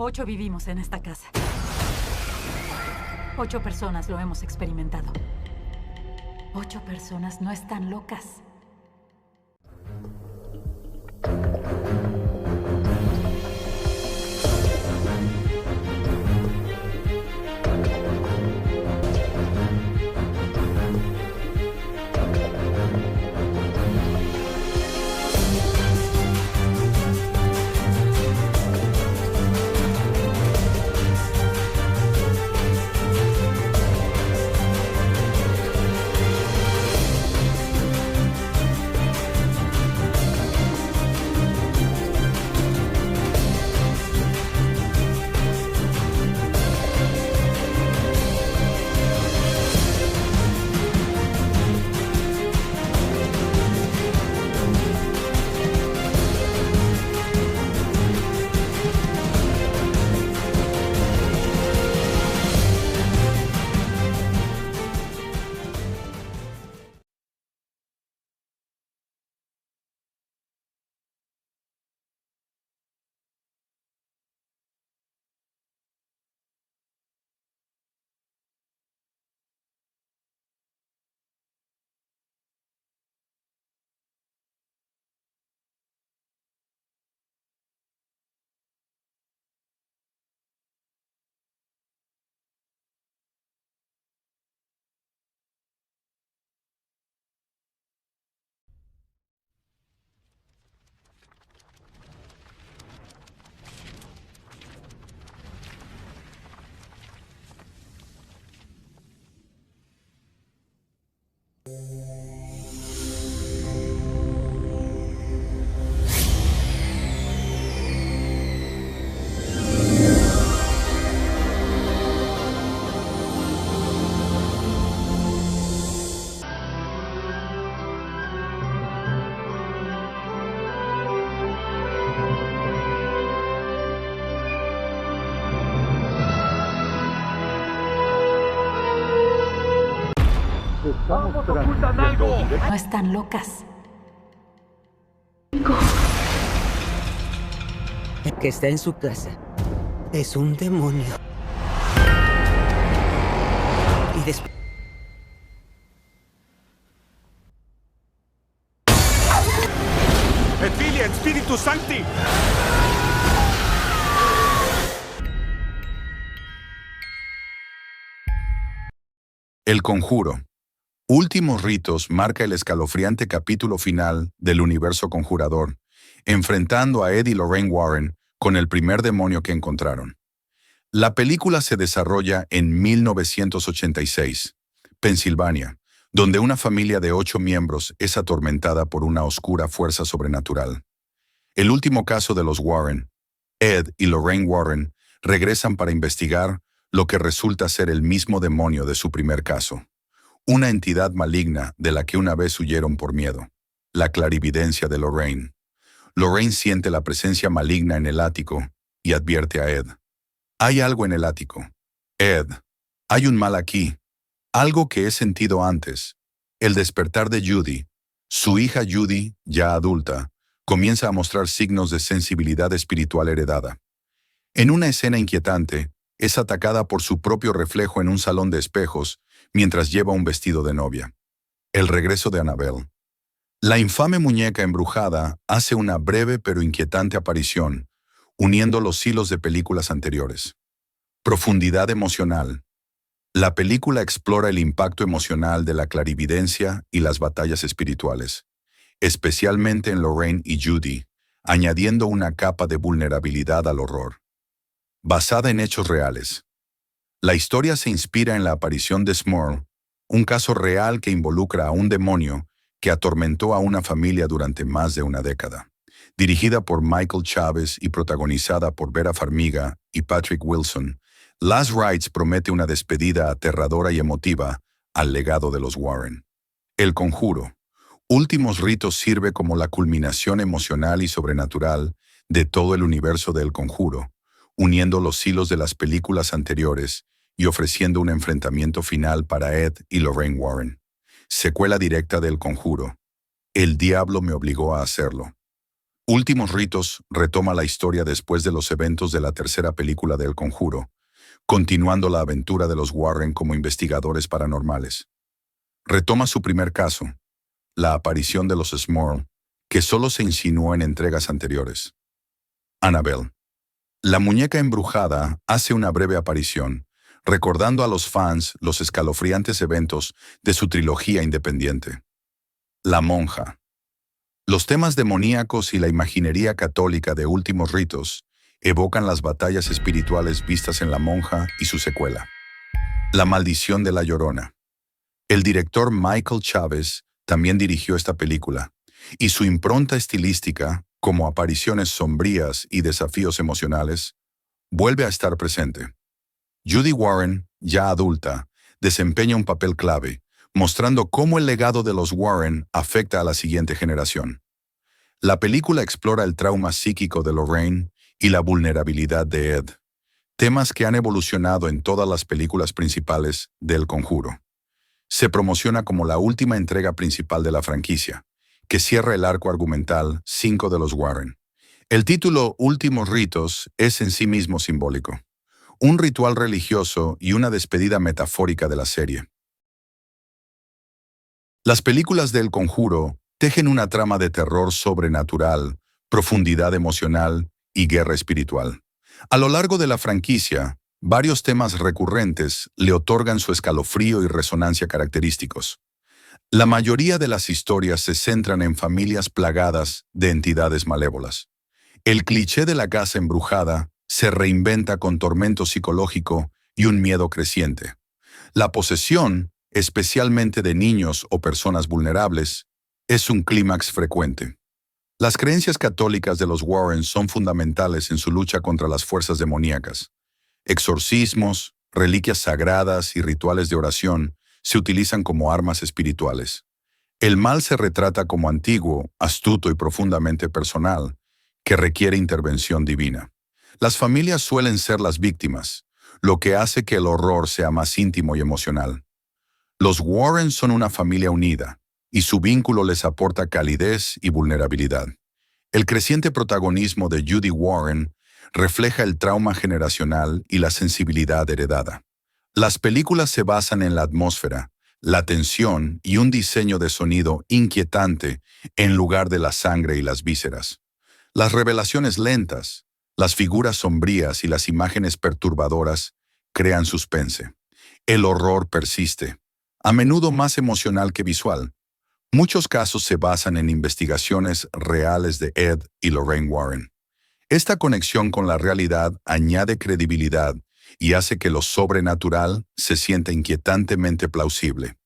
8 vivimos en esta casa. 8 personas lo hemos experimentado. 8 personas no están locas. ¡Ocultan algo! No están locas. Que está en su casa. Es un demonio. Y después... ¡Et filia et Spiritus Sancti! El Conjuro. Últimos Ritos marca el escalofriante capítulo final del universo conjurador, enfrentando a Ed y Lorraine Warren con el primer demonio que encontraron. La película se desarrolla en 1986, Pensilvania, donde una familia de 8 miembros es atormentada por una oscura fuerza sobrenatural. El último caso de los Warren, Ed y Lorraine Warren, regresan para investigar lo que resulta ser el mismo demonio de su primer caso. Una entidad maligna de la que una vez huyeron por miedo, la clarividencia de Lorraine. Lorraine siente la presencia maligna en el ático y advierte a Ed. Hay algo en el ático. Ed, hay un mal aquí. Algo que he sentido antes. El despertar de Judy. Su hija Judy, ya adulta, comienza a mostrar signos de sensibilidad espiritual heredada. En una escena inquietante, es atacada por su propio reflejo en un salón de espejos mientras lleva un vestido de novia. El regreso de Annabelle. La infame muñeca embrujada hace una breve pero inquietante aparición, uniendo los hilos de películas anteriores. Profundidad emocional. La película explora el impacto emocional de la clarividencia y las batallas espirituales, especialmente en Lorraine y Judy, añadiendo una capa de vulnerabilidad al horror. Basada en hechos reales. La historia se inspira en la aparición de Smurl, un caso real que involucra a un demonio que atormentó a una familia durante más de una década. Dirigida por Michael Chávez y protagonizada por Vera Farmiga y Patrick Wilson, Last Rites promete una despedida aterradora y emotiva al legado de los Warren. El Conjuro. Últimos Ritos sirve como la culminación emocional y sobrenatural de todo el universo del Conjuro, uniendo los hilos de las películas anteriores y ofreciendo un enfrentamiento final para Ed y Lorraine Warren. Secuela directa del Conjuro. El diablo me obligó a hacerlo. Últimos Ritos retoma la historia después de los eventos de la tercera película de El Conjuro, continuando la aventura de los Warren como investigadores paranormales. Retoma su primer caso, la aparición de los Smurl, que solo se insinuó en entregas anteriores. Annabelle. La muñeca embrujada hace una breve aparición, recordando a los fans los escalofriantes eventos de su trilogía independiente. La monja. Los temas demoníacos y la imaginería católica de Últimos Ritos evocan las batallas espirituales vistas en La monja y su secuela. La maldición de la Llorona. El director Michael Chávez también dirigió esta película, y su impronta estilística, como apariciones sombrías y desafíos emocionales, vuelve a estar presente. Judy Warren, ya adulta, desempeña un papel clave, mostrando cómo el legado de los Warren afecta a la siguiente generación. La película explora el trauma psíquico de Lorraine y la vulnerabilidad de Ed, temas que han evolucionado en todas las películas principales de El Conjuro. Se promociona como la última entrega principal de la franquicia, que cierra el arco argumental 5 de los Warren. El título Últimos Ritos es en sí mismo simbólico, un ritual religioso y una despedida metafórica de la serie. Las películas de El Conjuro tejen una trama de terror sobrenatural, profundidad emocional y guerra espiritual. A lo largo de la franquicia, varios temas recurrentes le otorgan su escalofrío y resonancia característicos. La mayoría de las historias se centran en familias plagadas de entidades malévolas. El cliché de la casa embrujada se reinventa con tormento psicológico y un miedo creciente. La posesión, especialmente de niños o personas vulnerables, es un clímax frecuente. Las creencias católicas de los Warren son fundamentales en su lucha contra las fuerzas demoníacas. Exorcismos, reliquias sagradas y rituales de oración se utilizan como armas espirituales. El mal se retrata como antiguo, astuto y profundamente personal, que requiere intervención divina. Las familias suelen ser las víctimas, lo que hace que el horror sea más íntimo y emocional. Los Warren son una familia unida, y su vínculo les aporta calidez y vulnerabilidad. El creciente protagonismo de Judy Warren refleja el trauma generacional y la sensibilidad heredada. Las películas se basan en la atmósfera, la tensión y un diseño de sonido inquietante en lugar de la sangre y las vísceras. Las revelaciones lentas, las figuras sombrías y las imágenes perturbadoras crean suspense. El horror persiste, a menudo más emocional que visual. Muchos casos se basan en investigaciones reales de Ed y Lorraine Warren. Esta conexión con la realidad añade credibilidad y hace que lo sobrenatural se sienta inquietantemente plausible.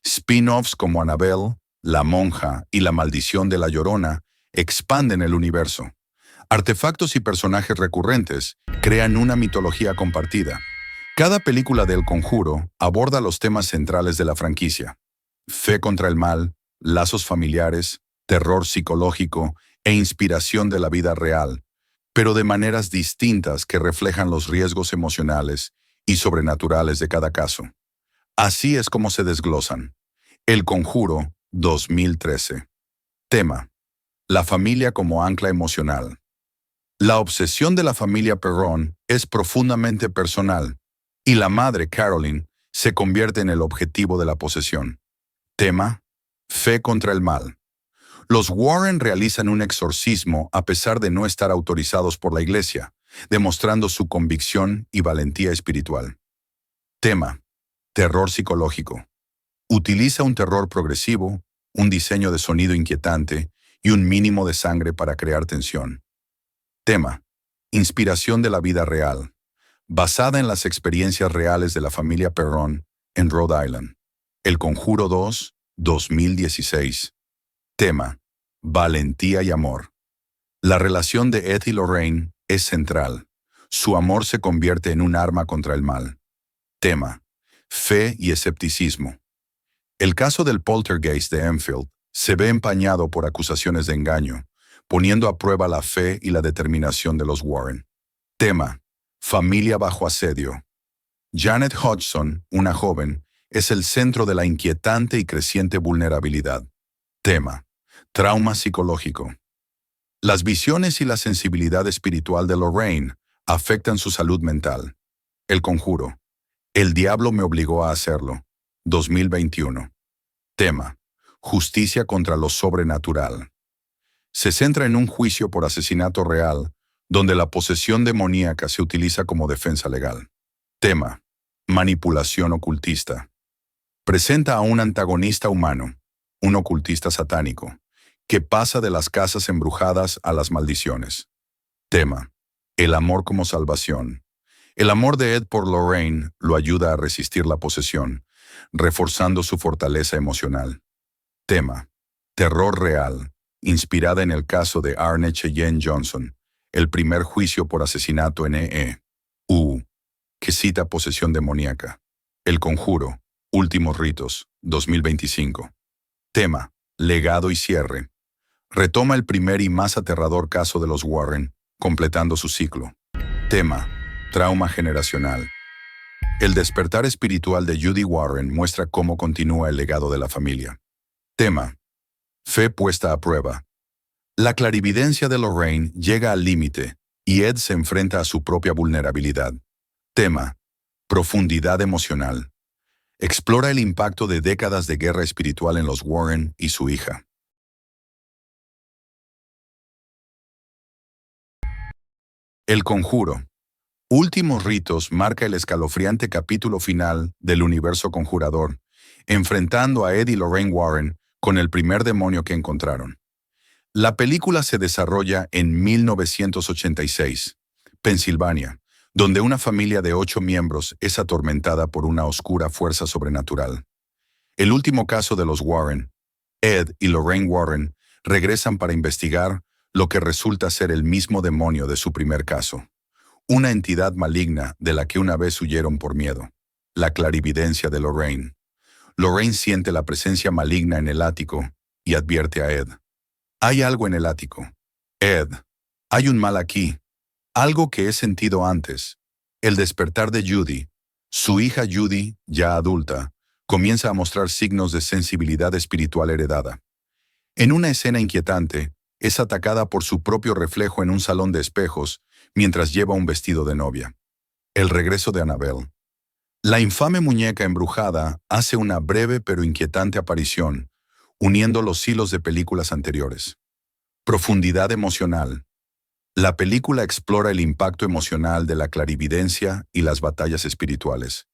Spin-offs como Annabelle, La monja y La maldición de la Llorona expanden el universo. Artefactos y personajes recurrentes crean una mitología compartida. Cada película de El Conjuro aborda los temas centrales de la franquicia: fe contra el mal, lazos familiares, terror psicológico e inspiración de la vida real, pero de maneras distintas que reflejan los riesgos emocionales y sobrenaturales de cada caso. Así es como se desglosan. El Conjuro, 2013. Tema: la familia como ancla emocional. La obsesión de la familia Perron es profundamente personal, y la madre, Caroline, se convierte en el objetivo de la posesión. Tema: fe contra el mal. Los Warren realizan un exorcismo a pesar de no estar autorizados por la Iglesia, demostrando su convicción y valentía espiritual. Tema: terror psicológico. Utiliza un terror progresivo, un diseño de sonido inquietante y un mínimo de sangre para crear tensión. Tema: inspiración de la vida real, basada en las experiencias reales de la familia Perron en Rhode Island. El Conjuro 2, 2016. Tema: valentía y amor. La relación de Ed y Lorraine es central. Su amor se convierte en un arma contra el mal. Tema: fe y escepticismo. El caso del poltergeist de Enfield se ve empañado por acusaciones de engaño, poniendo a prueba la fe y la determinación de los Warren. Tema: familia bajo asedio. Janet Hodgson, una joven, es el centro de la inquietante y creciente vulnerabilidad. Tema: trauma psicológico. Las visiones y la sensibilidad espiritual de Lorraine afectan su salud mental. El conjuro. El diablo me obligó a hacerlo. 2021. Tema. Justicia contra lo sobrenatural. Se centra en un juicio por asesinato real, donde la posesión demoníaca se utiliza como defensa legal. Tema. Manipulación ocultista. Presenta a un antagonista humano, un ocultista satánico, que pasa de las casas embrujadas a las maldiciones. Tema. El amor como salvación. El amor de Ed por Lorraine lo ayuda a resistir la posesión, reforzando su fortaleza emocional. Tema. Terror real, inspirada en el caso de Arne Cheyenne Johnson, el primer juicio por asesinato en E.U., que cita posesión demoníaca. El conjuro, últimos ritos, 2025. Tema. Legado y cierre. Retoma el primer y más aterrador caso de los Warren, completando su ciclo. Tema. Trauma generacional. El despertar espiritual de Judy Warren muestra cómo continúa el legado de la familia. Tema. Fe puesta a prueba. La clarividencia de Lorraine llega al límite y Ed se enfrenta a su propia vulnerabilidad. Tema. Profundidad emocional. Explora el impacto de décadas de guerra espiritual en los Warren y su hija. El conjuro. Últimos ritos marca el escalofriante capítulo final del universo conjurador, enfrentando a Ed y Lorraine Warren con el primer demonio que encontraron. La película se desarrolla en 1986, Pensilvania, donde una familia de 8 miembros es atormentada por una oscura fuerza sobrenatural. El último caso de los Warren, Ed y Lorraine Warren, regresan para investigar lo que resulta ser el mismo demonio de su primer caso. Una entidad maligna de la que una vez huyeron por miedo. La clarividencia de Lorraine. Lorraine siente la presencia maligna en el ático y advierte a Ed. Hay algo en el ático. Ed, hay un mal aquí. Algo que he sentido antes. El despertar de Judy. Su hija Judy, ya adulta, comienza a mostrar signos de sensibilidad espiritual heredada. En una escena inquietante, es atacada por su propio reflejo en un salón de espejos mientras lleva un vestido de novia. El regreso de Annabelle. La infame muñeca embrujada hace una breve pero inquietante aparición, uniendo los hilos de películas anteriores. Profundidad emocional. La película explora el impacto emocional de la clarividencia y las batallas espirituales,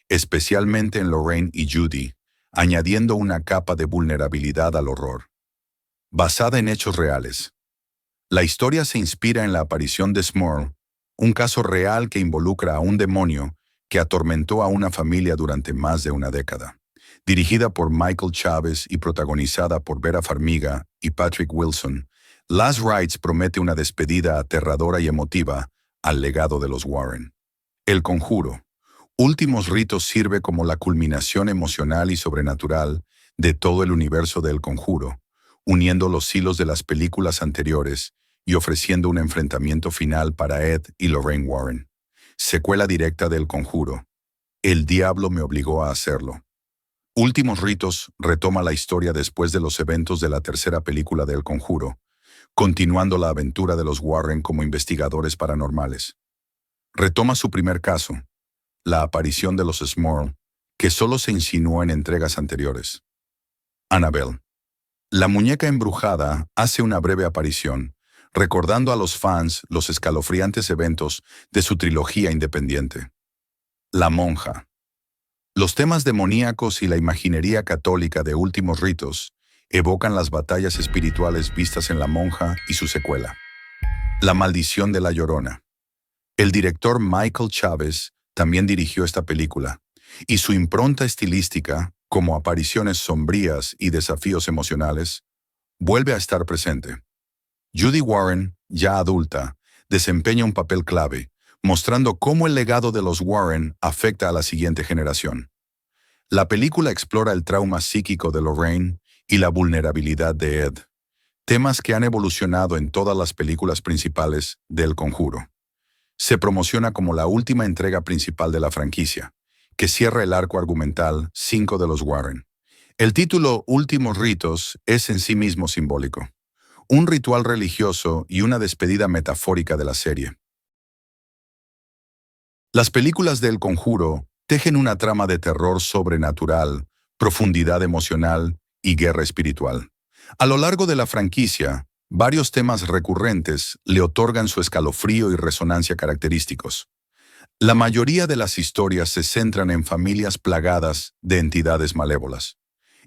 especialmente en Lorraine y Judy, añadiendo una capa de vulnerabilidad al horror. Basada en hechos reales. La historia se inspira en la aparición de Smurl, un caso real que involucra a un demonio que atormentó a una familia durante más de una década. Dirigida por Michael Chávez y protagonizada por Vera Farmiga y Patrick Wilson, Last Rites promete una despedida aterradora y emotiva al legado de los Warren. El conjuro. Últimos ritos sirve como la culminación emocional y sobrenatural de todo el universo del conjuro, uniendo los hilos de las películas anteriores y ofreciendo un enfrentamiento final para Ed y Lorraine Warren. Secuela directa del conjuro. El diablo me obligó a hacerlo. Últimos ritos retoma la historia después de los eventos de la tercera película del conjuro, continuando la aventura de los Warren como investigadores paranormales. Retoma su primer caso, la aparición de los Smurl, que solo se insinuó en entregas anteriores. Annabelle. La muñeca embrujada hace una breve aparición, recordando a los fans los escalofriantes eventos de su trilogía independiente. La monja. Los temas demoníacos y la imaginería católica de Últimos Ritos evocan las batallas espirituales vistas en La monja y su secuela. La maldición de la Llorona. El director Michael Chávez también dirigió esta película, y su impronta estilística, como apariciones sombrías y desafíos emocionales, vuelve a estar presente. Judy Warren, ya adulta, desempeña un papel clave, mostrando cómo el legado de los Warren afecta a la siguiente generación. La película explora el trauma psíquico de Lorraine y la vulnerabilidad de Ed, temas que han evolucionado en todas las películas principales del Conjuro. Se promociona como la última entrega principal de la franquicia, que cierra el arco argumental 5 de los Warren. El título Últimos Ritos es en sí mismo simbólico. un ritual religioso y una despedida metafórica de la serie. Las películas de El Conjuro tejen una trama de terror sobrenatural, profundidad emocional y guerra espiritual. A lo largo de la franquicia, varios temas recurrentes le otorgan su escalofrío y resonancia característicos. La mayoría de las historias se centran en familias plagadas de entidades malévolas.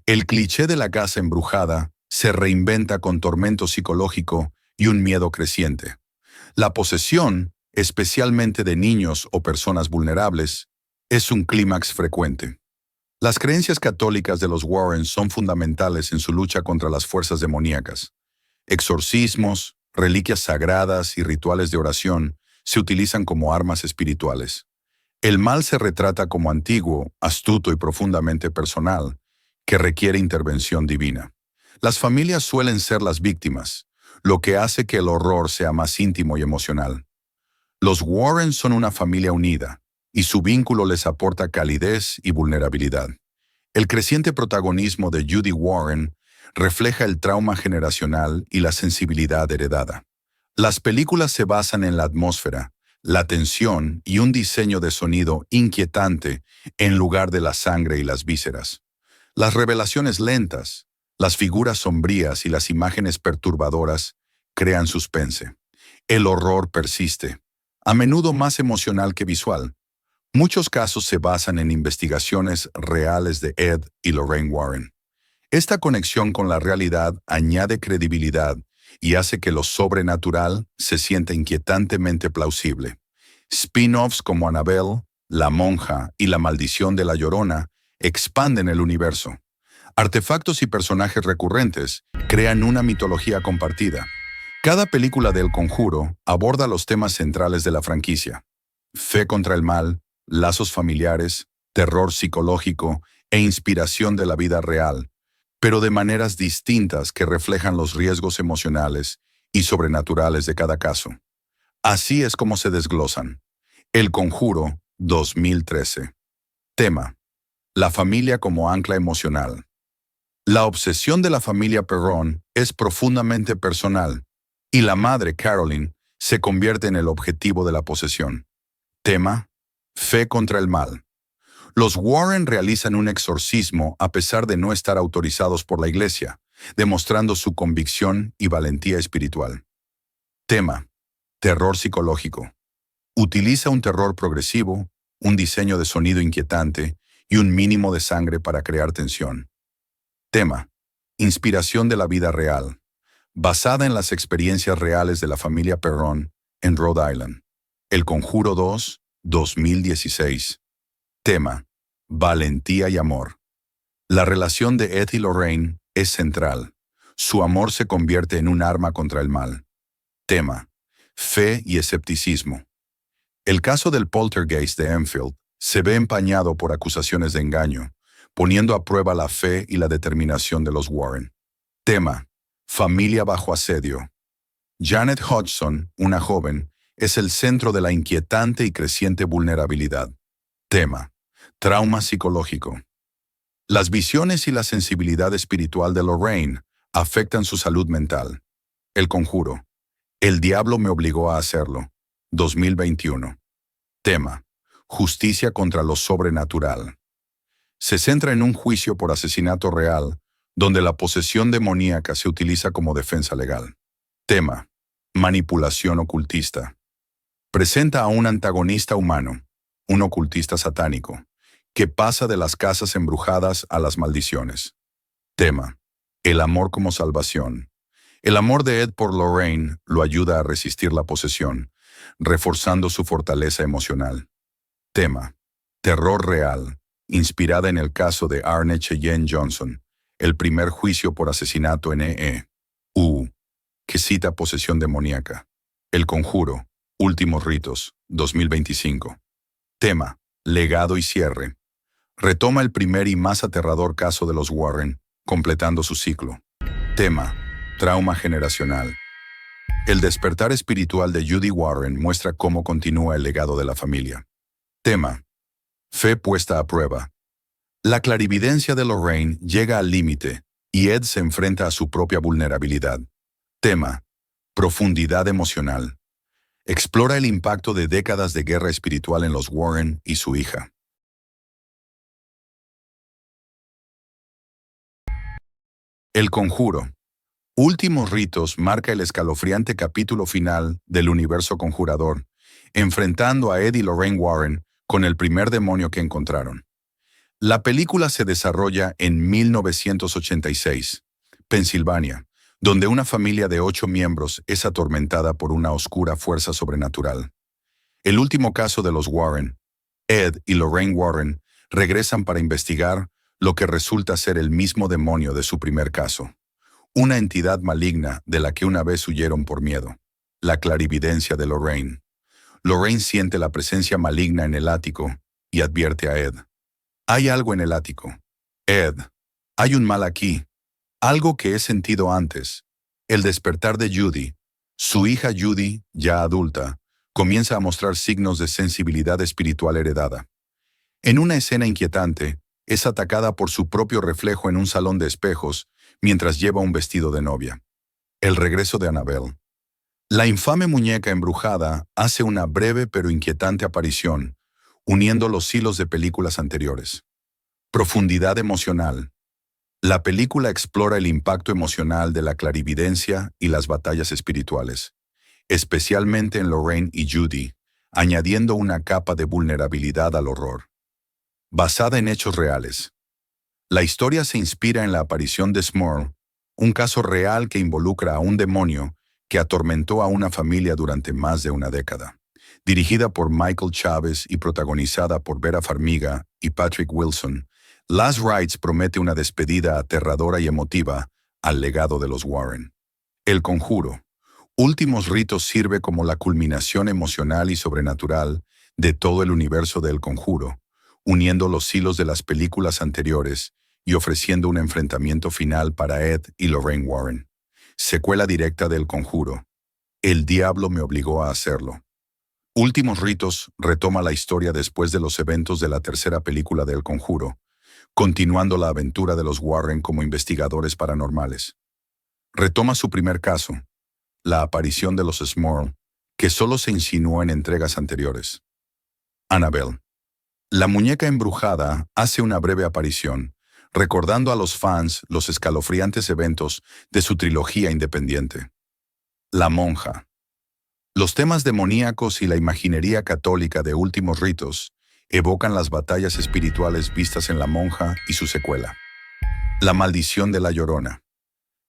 El cliché de la casa embrujada se reinventa con tormento psicológico y un miedo creciente. La posesión, especialmente de niños o personas vulnerables, es un clímax frecuente. Las creencias católicas de los Warren son fundamentales en su lucha contra las fuerzas demoníacas. Exorcismos, reliquias sagradas y rituales de oración se utilizan como armas espirituales. El mal se retrata como antiguo, astuto y profundamente personal, que requiere intervención divina. Las familias suelen ser las víctimas, lo que hace que el horror sea más íntimo y emocional. Los Warren son una familia unida, y su vínculo les aporta calidez y vulnerabilidad. El creciente protagonismo de Judy Warren refleja el trauma generacional y la sensibilidad heredada. Las películas se basan en la atmósfera, la tensión y un diseño de sonido inquietante en lugar de la sangre y las vísceras. Las revelaciones lentas, las figuras sombrías y las imágenes perturbadoras crean suspense. El horror persiste, a menudo más emocional que visual. Muchos casos se basan en investigaciones reales de Ed y Lorraine Warren. Esta conexión con la realidad añade credibilidad y hace que lo sobrenatural se sienta inquietantemente plausible. Spin-offs como Annabelle, La Monja y La Maldición de la Llorona expanden el universo. Artefactos y personajes recurrentes crean una mitología compartida. Cada película de El Conjuro aborda los temas centrales de la franquicia: fe contra el mal, lazos familiares, terror psicológico e inspiración de la vida real, pero de maneras distintas que reflejan los riesgos emocionales y sobrenaturales de cada caso. Así es como se desglosan. El Conjuro, 2013. Tema: la familia como ancla emocional. La obsesión de la familia Perron es profundamente personal, y la madre, Caroline, se convierte en el objetivo de la posesión. Tema: fe contra el mal. Los Warren realizan un exorcismo a pesar de no estar autorizados por la iglesia, demostrando su convicción y valentía espiritual. Tema: terror psicológico. Utiliza un terror progresivo, un diseño de sonido inquietante y un mínimo de sangre para crear tensión. Tema: inspiración de la vida real, basada en las experiencias reales de la familia Perron en Rhode Island. El Conjuro 2, 2016. Tema: valentía y amor. La relación de Ed y Lorraine es central. Su amor se convierte en un arma contra el mal. Tema: fe y escepticismo. El caso del poltergeist de Enfield se ve empañado por acusaciones de engaño, poniendo a prueba la fe y la determinación de los Warren. Tema: familia bajo asedio. Janet Hodgson, una joven, es el centro de la inquietante y creciente vulnerabilidad. Tema: trauma psicológico. Las visiones y la sensibilidad espiritual de Lorraine afectan su salud mental. El Conjuro. El diablo me obligó a hacerlo. 2021. Tema: justicia contra lo sobrenatural. Se centra en un juicio por asesinato real, donde la posesión demoníaca se utiliza como defensa legal. Tema: manipulación ocultista. Presenta a un antagonista humano, un ocultista satánico, que pasa de las casas embrujadas a las maldiciones. Tema: el amor como salvación. El amor de Ed por Lorraine lo ayuda a resistir la posesión, reforzando su fortaleza emocional. Tema: terror real, inspirada en el caso de Arne Cheyenne Johnson, el primer juicio por asesinato en E.U., que cita posesión demoníaca. El Conjuro, últimos ritos, 2025. Tema: legado y cierre. Retoma el primer y más aterrador caso de los Warren, completando su ciclo. Tema: trauma generacional. El despertar espiritual de Judy Warren muestra cómo continúa el legado de la familia. Tema: fe puesta a prueba. La clarividencia de Lorraine llega al límite y Ed se enfrenta a su propia vulnerabilidad. Tema: profundidad emocional. Explora el impacto de décadas de guerra espiritual en los Warren y su hija. El Conjuro. Últimos ritos marca el escalofriante capítulo final del universo conjurador, enfrentando a Ed y Lorraine Warren con el primer demonio que encontraron. La película se desarrolla en 1986, Pensilvania, donde una familia de 8 miembros es atormentada por una oscura fuerza sobrenatural. El último caso de los Warren, Ed y Lorraine Warren, regresan para investigar lo que resulta ser el mismo demonio de su primer caso. Una entidad maligna de la que una vez huyeron por miedo. La clarividencia de Lorraine. Lorraine siente la presencia maligna en el ático y advierte a Ed. Hay algo en el ático. Ed, hay un mal aquí. Algo que he sentido antes. El despertar de Judy. Su hija Judy, ya adulta, comienza a mostrar signos de sensibilidad espiritual heredada. En una escena inquietante, es atacada por su propio reflejo en un salón de espejos mientras lleva un vestido de novia. El regreso de Annabelle. La infame muñeca embrujada hace una breve pero inquietante aparición, uniendo los hilos de películas anteriores. Profundidad emocional. La película explora el impacto emocional de la clarividencia y las batallas espirituales, especialmente en Lorraine y Judy, añadiendo una capa de vulnerabilidad al horror. Basada en hechos reales. La historia se inspira en la aparición de Smurl, un caso real que involucra a un demonio que atormentó a una familia durante más de una década. Dirigida por Michael Chávez y protagonizada por Vera Farmiga y Patrick Wilson, Last Rites promete una despedida aterradora y emotiva al legado de los Warren. El Conjuro. Últimos ritos sirve como la culminación emocional y sobrenatural de todo el universo del Conjuro, uniendo los hilos de las películas anteriores y ofreciendo un enfrentamiento final para Ed y Lorraine Warren. Secuela directa del Conjuro. El diablo me obligó a hacerlo. Últimos ritos retoma la historia después de los eventos de la tercera película del Conjuro, continuando la aventura de los Warren como investigadores paranormales. Retoma su primer caso, la aparición de los Smurl, que solo se insinuó en entregas anteriores. Annabelle. La muñeca embrujada hace una breve aparición, recordando a los fans los escalofriantes eventos de su trilogía independiente. La monja. Los temas demoníacos y la imaginería católica de Últimos Ritos evocan las batallas espirituales vistas en La monja y su secuela. La maldición de la Llorona.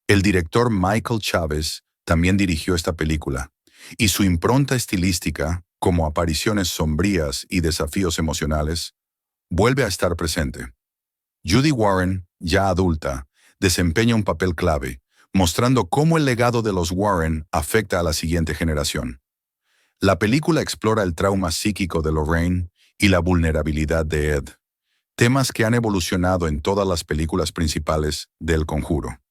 El director Michael Chávez también dirigió esta película, y su impronta estilística, como apariciones sombrías y desafíos emocionales, vuelve a estar presente. Judy Warren, ya adulta, desempeña un papel clave, mostrando cómo el legado de los Warren afecta a la siguiente generación. La película explora el trauma psíquico de Lorraine y la vulnerabilidad de Ed, temas que han evolucionado en todas las películas principales del Conjuro.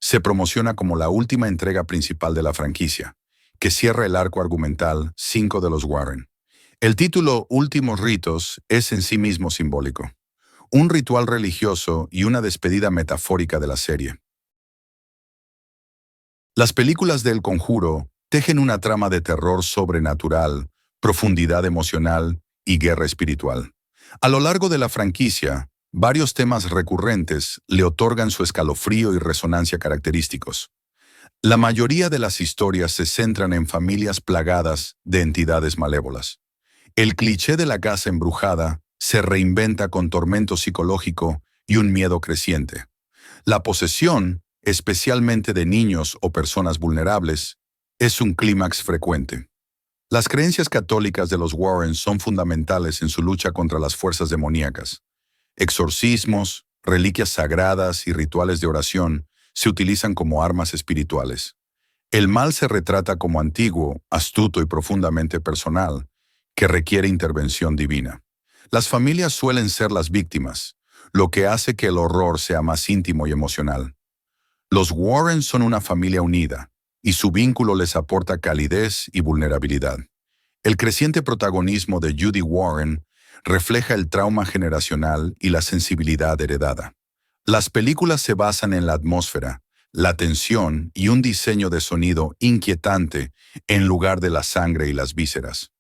Se promociona como la última entrega principal de la franquicia, que cierra el arco argumental 5 de los Warren. El título Últimos Ritos es en sí mismo simbólico, un ritual religioso y una despedida metafórica de la serie. Las películas del Conjuro tejen una trama de terror sobrenatural, profundidad emocional y guerra espiritual. A lo largo de la franquicia, varios temas recurrentes le otorgan su escalofrío y resonancia característicos. La mayoría de las historias se centran en familias plagadas de entidades malévolas. El cliché de la casa embrujada se reinventa con tormento psicológico y un miedo creciente. La posesión, especialmente de niños o personas vulnerables, es un clímax frecuente. Las creencias católicas de los Warren son fundamentales en su lucha contra las fuerzas demoníacas. Exorcismos, reliquias sagradas y rituales de oración se utilizan como armas espirituales. El mal se retrata como antiguo, astuto y profundamente personal, que requiere intervención divina. Las familias suelen ser las víctimas, lo que hace que el horror sea más íntimo y emocional. Los Warren son una familia unida, y su vínculo les aporta calidez y vulnerabilidad. El creciente protagonismo de Judy Warren refleja el trauma generacional y la sensibilidad heredada. Las películas se basan en la atmósfera, la tensión y un diseño de sonido inquietante en lugar de la sangre y las vísceras.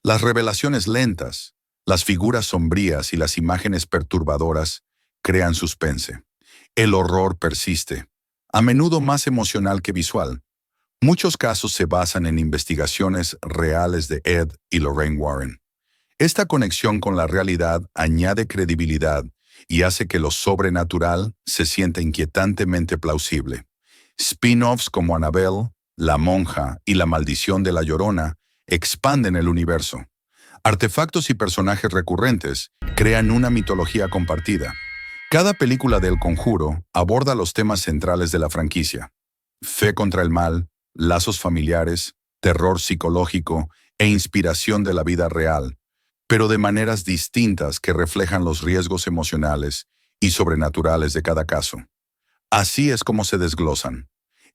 Las revelaciones lentas, las figuras sombrías y las imágenes perturbadoras crean suspense. El horror persiste, a menudo más emocional que visual. Muchos casos se basan en investigaciones reales de Ed y Lorraine Warren. Esta conexión con la realidad añade credibilidad y hace que lo sobrenatural se sienta inquietantemente plausible. Spin-offs como Annabelle, La Monja y La Maldición de la Llorona expanden el universo. Artefactos y personajes recurrentes crean una mitología compartida. Cada película del Conjuro aborda los temas centrales de la franquicia: fe contra el mal, lazos familiares, terror psicológico e inspiración de la vida real, pero de maneras distintas que reflejan los riesgos emocionales y sobrenaturales de cada caso. Así es como se desglosan.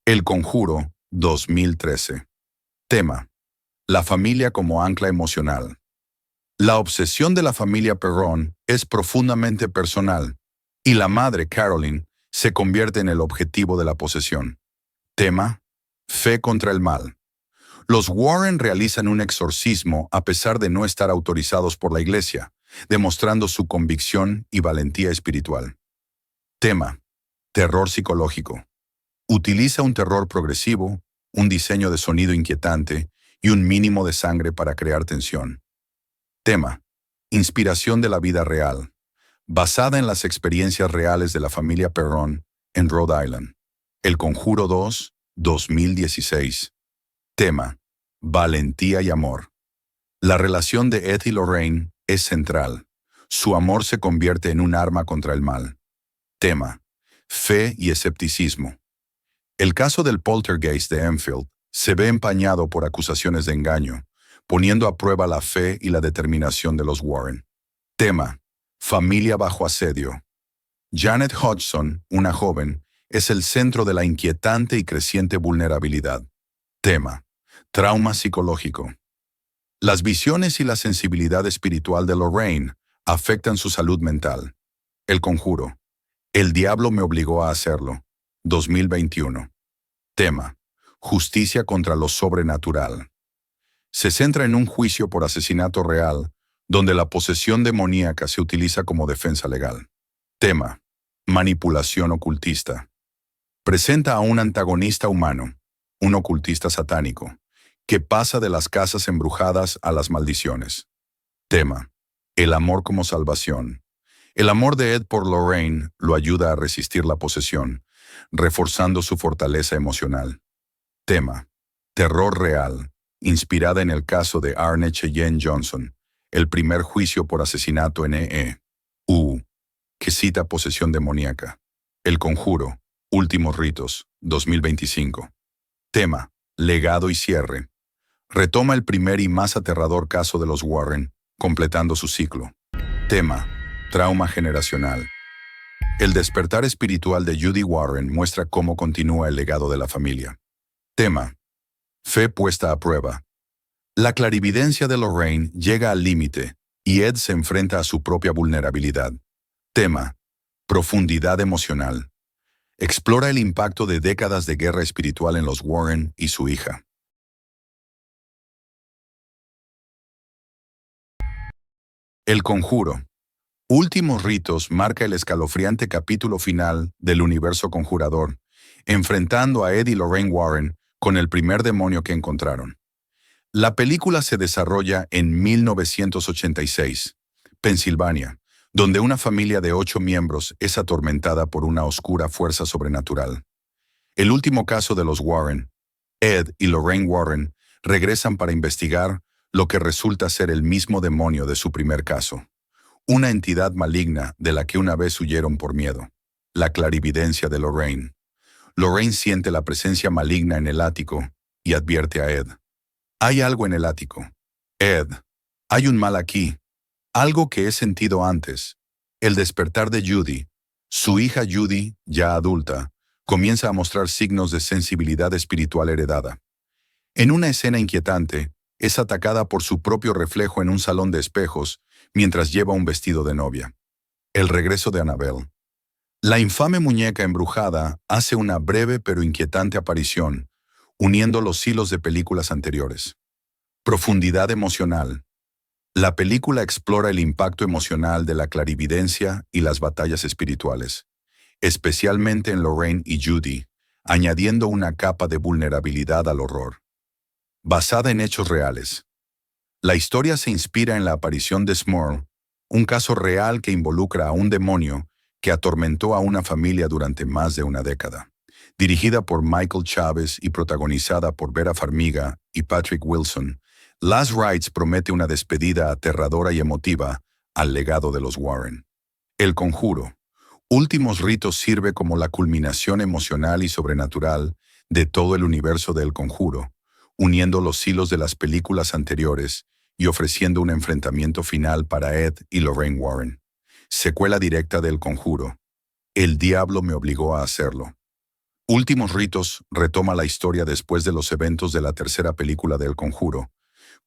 El Conjuro 2013. Tema: la familia como ancla emocional. La obsesión de la familia Perron es profundamente personal, y la madre, Caroline, se convierte en el objetivo de la posesión. Tema: fe contra el mal. Los Warren realizan un exorcismo a pesar de no estar autorizados por la Iglesia, demostrando su convicción y valentía espiritual. Tema: terror psicológico. Utiliza un terror progresivo, un diseño de sonido inquietante y un mínimo de sangre para crear tensión. Tema: inspiración de la vida real, basada en las experiencias reales de la familia Perron en Rhode Island. El Conjuro 2, 2016. Tema: valentía y amor. La relación de Ed y Lorraine es central. Su amor se convierte en un arma contra el mal. Tema: fe y escepticismo. El caso del poltergeist de Enfield se ve empañado por acusaciones de engaño, poniendo a prueba la fe y la determinación de los Warren. Tema: familia bajo asedio. Janet Hodgson, una joven, es el centro de la inquietante y creciente vulnerabilidad. Tema: trauma psicológico. Las visiones y la sensibilidad espiritual de Lorraine afectan su salud mental. El Conjuro. El diablo me obligó a hacerlo. 2021. Tema: justicia contra lo sobrenatural. Se centra en un juicio por asesinato real, donde la posesión demoníaca se utiliza como defensa legal. Tema: manipulación ocultista. Presenta a un antagonista humano, un ocultista satánico, que pasa de las casas embrujadas a las maldiciones. Tema: el amor como salvación. El amor de Ed por Lorraine lo ayuda a resistir la posesión, reforzando su fortaleza emocional. Tema: terror real, inspirada en el caso de Arne Cheyenne Johnson, el primer juicio por asesinato en E.U., que cita posesión demoníaca. El Conjuro, últimos ritos, 2025. Tema: legado y cierre. Retoma el primer y más aterrador caso de los Warren, completando su ciclo. Tema: trauma generacional. El despertar espiritual de Judy Warren muestra cómo continúa el legado de la familia. Tema: fe puesta a prueba. La clarividencia de Lorraine llega al límite y Ed se enfrenta a su propia vulnerabilidad. Tema: profundidad emocional. Explora el impacto de décadas de guerra espiritual en los Warren y su hija. El Conjuro. Últimos ritos marca el escalofriante capítulo final del universo conjurador, enfrentando a Ed y Lorraine Warren con el primer demonio que encontraron. La película se desarrolla en 1986, Pensilvania, donde una familia de 8 miembros es atormentada por una oscura fuerza sobrenatural. El último caso de los Warren, Ed y Lorraine Warren, regresan para investigar lo que resulta ser el mismo demonio de su primer caso. Una entidad maligna de la que una vez huyeron por miedo. La clarividencia de Lorraine. Lorraine siente la presencia maligna en el ático y advierte a Ed. Hay algo en el ático. Ed, hay un mal aquí. Algo que he sentido antes. El despertar de Judy. Su hija Judy, ya adulta, comienza a mostrar signos de sensibilidad espiritual heredada. En una escena inquietante, es atacada por su propio reflejo en un salón de espejos mientras lleva un vestido de novia. El regreso de Annabelle. La infame muñeca embrujada hace una breve pero inquietante aparición, uniendo los hilos de películas anteriores. Profundidad emocional. La película explora el impacto emocional de la clarividencia y las batallas espirituales, especialmente en Lorraine y Judy, añadiendo una capa de vulnerabilidad al horror. Basada en hechos reales. La historia se inspira en la aparición de Smurl, un caso real que involucra a un demonio que atormentó a una familia durante más de una década. Dirigida por Michael Chávez y protagonizada por Vera Farmiga y Patrick Wilson, Last Rites promete una despedida aterradora y emotiva al legado de los Warren. El Conjuro. Últimos Ritos sirve como la culminación emocional y sobrenatural de todo el universo de El Conjuro, uniendo los hilos de las películas anteriores y ofreciendo un enfrentamiento final para Ed y Lorraine Warren. Secuela directa de El Conjuro. El diablo me obligó a hacerlo. Últimos Ritos retoma la historia después de los eventos de la tercera película de El Conjuro,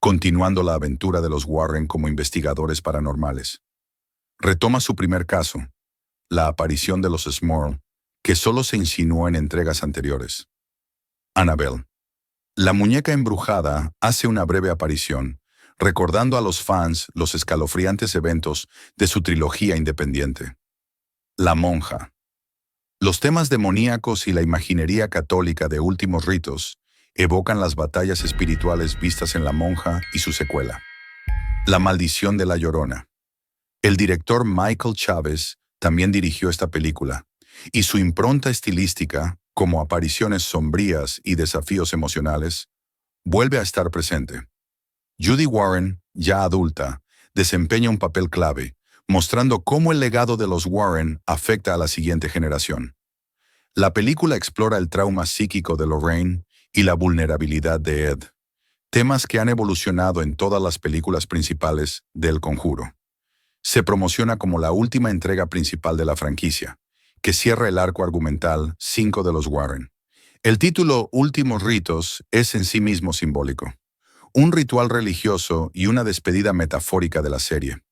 continuando la aventura de los Warren como investigadores paranormales. Retoma su primer caso, la aparición de los Smurl, que solo se insinuó en entregas anteriores. Annabelle. La muñeca embrujada hace una breve aparición, recordando a los fans los escalofriantes eventos de su trilogía independiente. La monja. Los temas demoníacos y la imaginería católica de Últimos Ritos evocan las batallas espirituales vistas en La monja y su secuela. La maldición de la Llorona. El director Michael Chávez también dirigió esta película, y su impronta estilística, como apariciones sombrías y desafíos emocionales, vuelve a estar presente. Judy Warren, ya adulta, desempeña un papel clave, mostrando cómo el legado de los Warren afecta a la siguiente generación. La película explora el trauma psíquico de Lorraine y la vulnerabilidad de Ed, temas que han evolucionado en todas las películas principales de El Conjuro. Se promociona como la última entrega principal de la franquicia, que cierra el arco argumental 5 de los Warren. El título Últimos Ritos es en sí mismo simbólico, un ritual religioso y una despedida metafórica de la serie.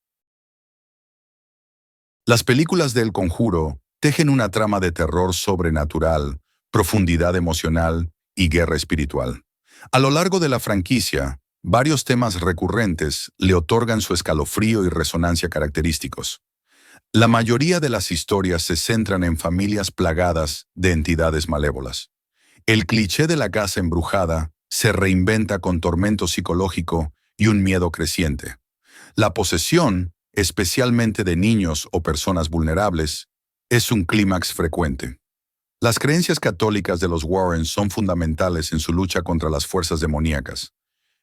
Las películas de El Conjuro tejen una trama de terror sobrenatural, profundidad emocional y guerra espiritual. A lo largo de la franquicia, varios temas recurrentes le otorgan su escalofrío y resonancia característicos. La mayoría de las historias se centran en familias plagadas de entidades malévolas. El cliché de la casa embrujada se reinventa con tormento psicológico y un miedo creciente. La posesión, especialmente de niños o personas vulnerables, es un clímax frecuente. Las creencias católicas de los Warren son fundamentales en su lucha contra las fuerzas demoníacas.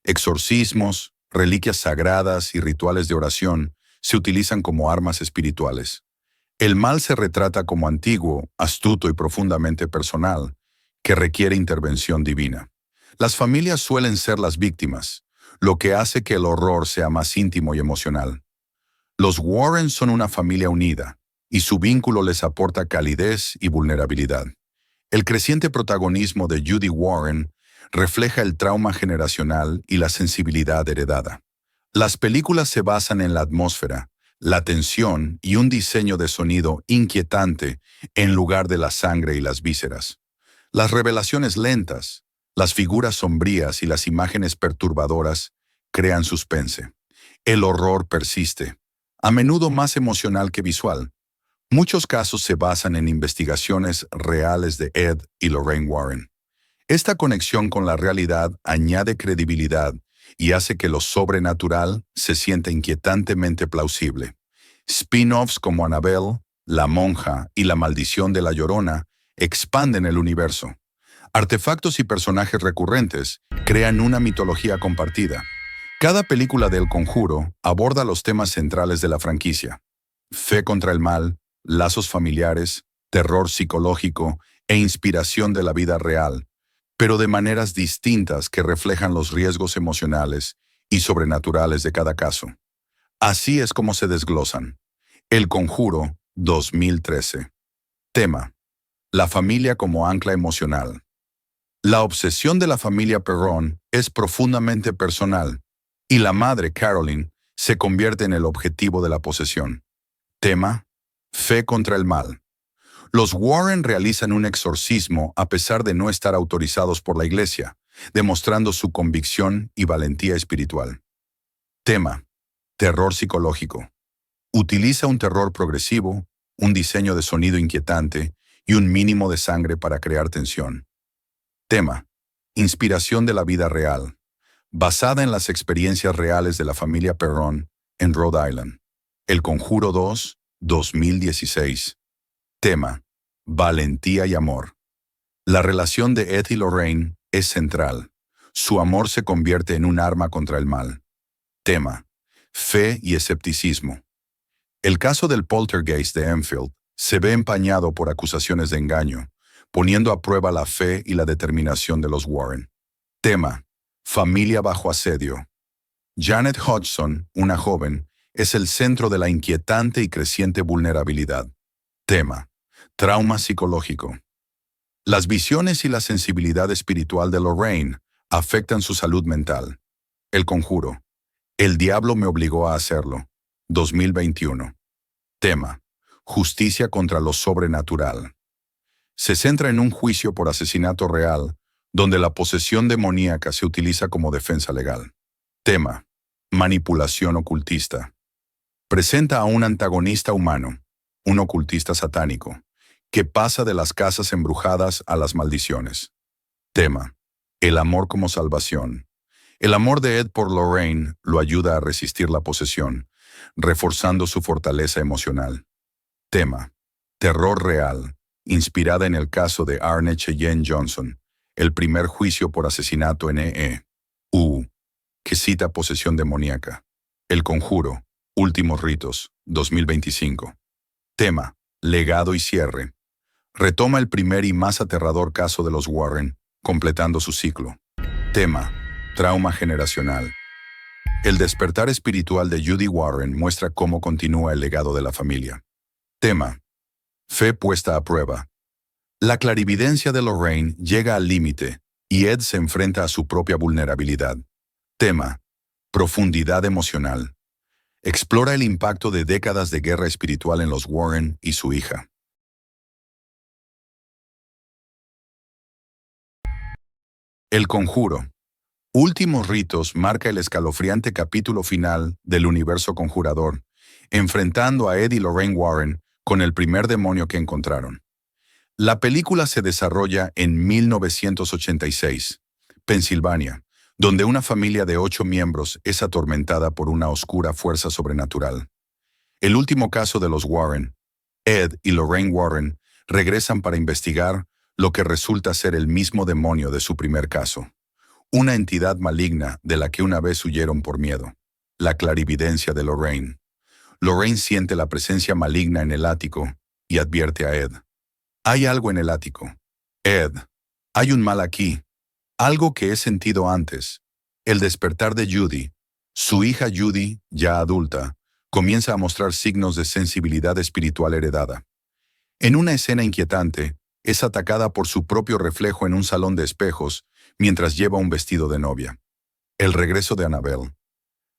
Exorcismos, reliquias sagradas y rituales de oración se utilizan como armas espirituales. El mal se retrata como antiguo, astuto y profundamente personal, que requiere intervención divina. Las familias suelen ser las víctimas, lo que hace que el horror sea más íntimo y emocional. Los Warren son una familia unida, y su vínculo les aporta calidez y vulnerabilidad. El creciente protagonismo de Judy Warren refleja el trauma generacional y la sensibilidad heredada. Las películas se basan en la atmósfera, la tensión y un diseño de sonido inquietante en lugar de la sangre y las vísceras. Las revelaciones lentas, las figuras sombrías y las imágenes perturbadoras crean suspense. El horror persiste, a menudo más emocional que visual. Muchos casos se basan en investigaciones reales de Ed y Lorraine Warren. Esta conexión con la realidad añade credibilidad y hace que lo sobrenatural se sienta inquietantemente plausible. Spin-offs como Annabelle, La monja y La maldición de la Llorona expanden el universo. Artefactos y personajes recurrentes crean una mitología compartida. Cada película de El Conjuro aborda los temas centrales de la franquicia: fe contra el mal, lazos familiares, terror psicológico e inspiración de la vida real, pero de maneras distintas que reflejan los riesgos emocionales y sobrenaturales de cada caso. Así es como se desglosan. El Conjuro 2013. Tema: la familia como ancla emocional. La obsesión de la familia Perron es profundamente personal, y la madre, Caroline, se convierte en el objetivo de la posesión. Tema: fe contra el mal. Los Warren realizan un exorcismo a pesar de no estar autorizados por la Iglesia, demostrando su convicción y valentía espiritual. Tema: terror psicológico. Utiliza un terror progresivo, un diseño de sonido inquietante y un mínimo de sangre para crear tensión. Tema: inspiración de la vida real, basada en las experiencias reales de la familia Perron en Rhode Island. El Conjuro 2, 2016. Tema: valentía y amor. La relación de Ed y Lorraine es central. Su amor se convierte en un arma contra el mal. Tema: fe y escepticismo. El caso del poltergeist de Enfield se ve empañado por acusaciones de engaño, poniendo a prueba la fe y la determinación de los Warren. Tema: familia bajo asedio. Janet Hodgson, una joven, es el centro de la inquietante y creciente vulnerabilidad. Tema: trauma psicológico. Las visiones y la sensibilidad espiritual de Lorraine afectan su salud mental. El Conjuro. El diablo me obligó a hacerlo. 2021. Tema: justicia contra lo sobrenatural. Se centra en un juicio por asesinato real, donde la posesión demoníaca se utiliza como defensa legal. Tema: manipulación ocultista. Presenta a un antagonista humano, un ocultista satánico, que pasa de las casas embrujadas a las maldiciones. Tema: el amor como salvación. El amor de Ed por Lorraine lo ayuda a resistir la posesión, reforzando su fortaleza emocional. Tema: terror real, inspirada en el caso de Arne Cheyenne Johnson, el primer juicio por asesinato en E.U., que cita posesión demoníaca. El Conjuro, últimos ritos, 2025. Tema: legado y cierre. Retoma el primer y más aterrador caso de los Warren, completando su ciclo. Tema: trauma generacional. El despertar espiritual de Judy Warren muestra cómo continúa el legado de la familia. Tema: fe puesta a prueba. La clarividencia de Lorraine llega al límite y Ed se enfrenta a su propia vulnerabilidad. Tema: profundidad emocional. Explora el impacto de décadas de guerra espiritual en los Warren y su hija. El Conjuro. Últimos ritos marca el escalofriante capítulo final del universo conjurador, enfrentando a Ed y Lorraine Warren con el primer demonio que encontraron. La película se desarrolla en 1986, Pensilvania, donde una familia de 8 miembros es atormentada por una oscura fuerza sobrenatural. El último caso de los Warren, Ed y Lorraine Warren, regresan para investigar lo que resulta ser el mismo demonio de su primer caso. Una entidad maligna de la que una vez huyeron por miedo. La clarividencia de Lorraine. Lorraine siente la presencia maligna en el ático y advierte a Ed. Hay algo en el ático. Ed, hay un mal aquí. Algo que he sentido antes. El despertar de Judy. Su hija Judy, ya adulta, comienza a mostrar signos de sensibilidad espiritual heredada. En una escena inquietante, es atacada por su propio reflejo en un salón de espejos mientras lleva un vestido de novia. El regreso de Annabelle.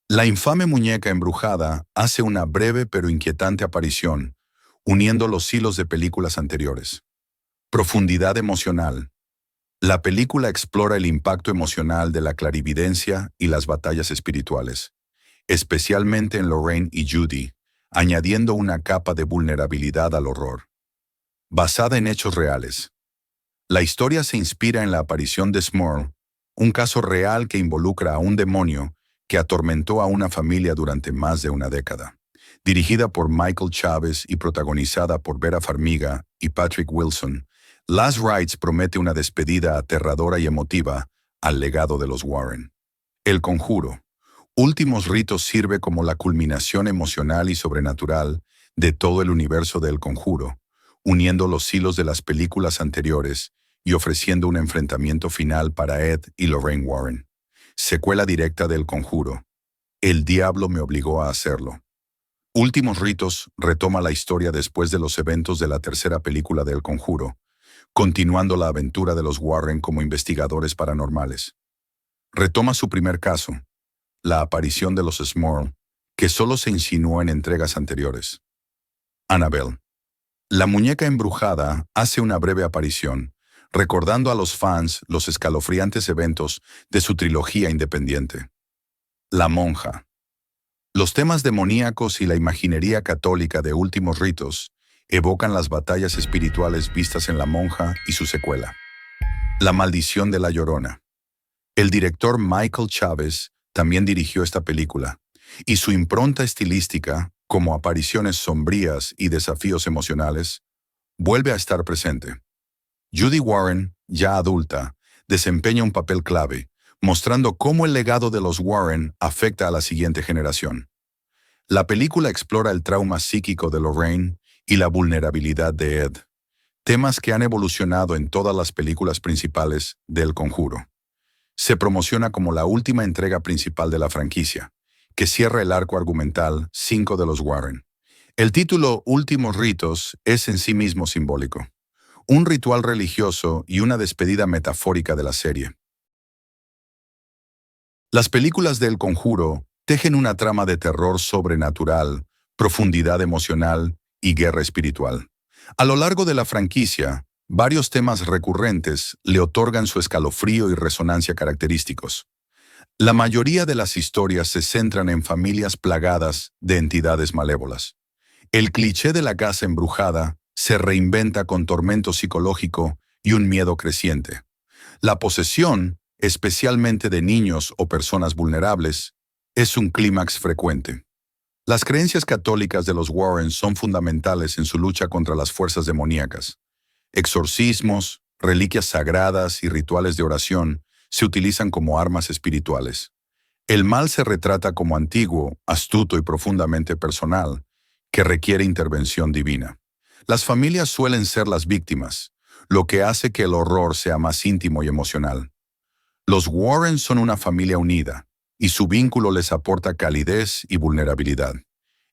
La infame muñeca embrujada hace una breve pero inquietante aparición, uniendo los hilos de películas anteriores. Profundidad emocional. La película explora el impacto emocional de la clarividencia y las batallas espirituales, especialmente en Lorraine y Judy, añadiendo una capa de vulnerabilidad al horror. Basada en hechos reales. La historia se inspira en la aparición de Smurl, un caso real que involucra a un demonio que atormentó a una familia durante más de una década. Dirigida por Michael Chávez y protagonizada por Vera Farmiga y Patrick Wilson, Last Rites promete una despedida aterradora y emotiva al legado de los Warren. El Conjuro. Últimos ritos sirve como la culminación emocional y sobrenatural de todo el universo del Conjuro, uniendo los hilos de las películas anteriores y ofreciendo un enfrentamiento final para Ed y Lorraine Warren. Secuela directa del Conjuro. El diablo me obligó a hacerlo. Últimos ritos retoma la historia después de los eventos de la tercera película del Conjuro, continuando la aventura de los Warren como investigadores paranormales. Retoma su primer caso, la aparición de los Smurl, que solo se insinuó en entregas anteriores. Annabelle. La muñeca embrujada hace una breve aparición, recordando a los fans los escalofriantes eventos de su trilogía independiente. La monja. Los temas demoníacos y la imaginería católica de Últimos Ritos evocan las batallas espirituales vistas en La monja y su secuela. La maldición de la Llorona. El director Michael Chávez también dirigió esta película, y su impronta estilística, como apariciones sombrías y desafíos emocionales, vuelve a estar presente. Judy Warren, ya adulta, desempeña un papel clave, mostrando cómo el legado de los Warren afecta a la siguiente generación. La película explora el trauma psíquico de Lorraine y la vulnerabilidad de Ed, temas que han evolucionado en todas las películas principales del Conjuro. Se promociona como la última entrega principal de la franquicia, que cierra el arco argumental 5 de los Warren. El título Últimos Ritos es en sí mismo simbólico, un ritual religioso y una despedida metafórica de la serie. Las películas del Conjuro tejen una trama de terror sobrenatural, profundidad emocional y guerra espiritual. A lo largo de la franquicia, varios temas recurrentes le otorgan su escalofrío y resonancia característicos. La mayoría de las historias se centran en familias plagadas de entidades malévolas. El cliché de la casa embrujada se reinventa con tormento psicológico y un miedo creciente. La posesión, especialmente de niños o personas vulnerables, es un clímax frecuente. Las creencias católicas de los Warren son fundamentales en su lucha contra las fuerzas demoníacas. Exorcismos, reliquias sagradas y rituales de oración se utilizan como armas espirituales. El mal se retrata como antiguo, astuto y profundamente personal, que requiere intervención divina. Las familias suelen ser las víctimas, lo que hace que el horror sea más íntimo y emocional. Los Warren son una familia unida, y su vínculo les aporta calidez y vulnerabilidad.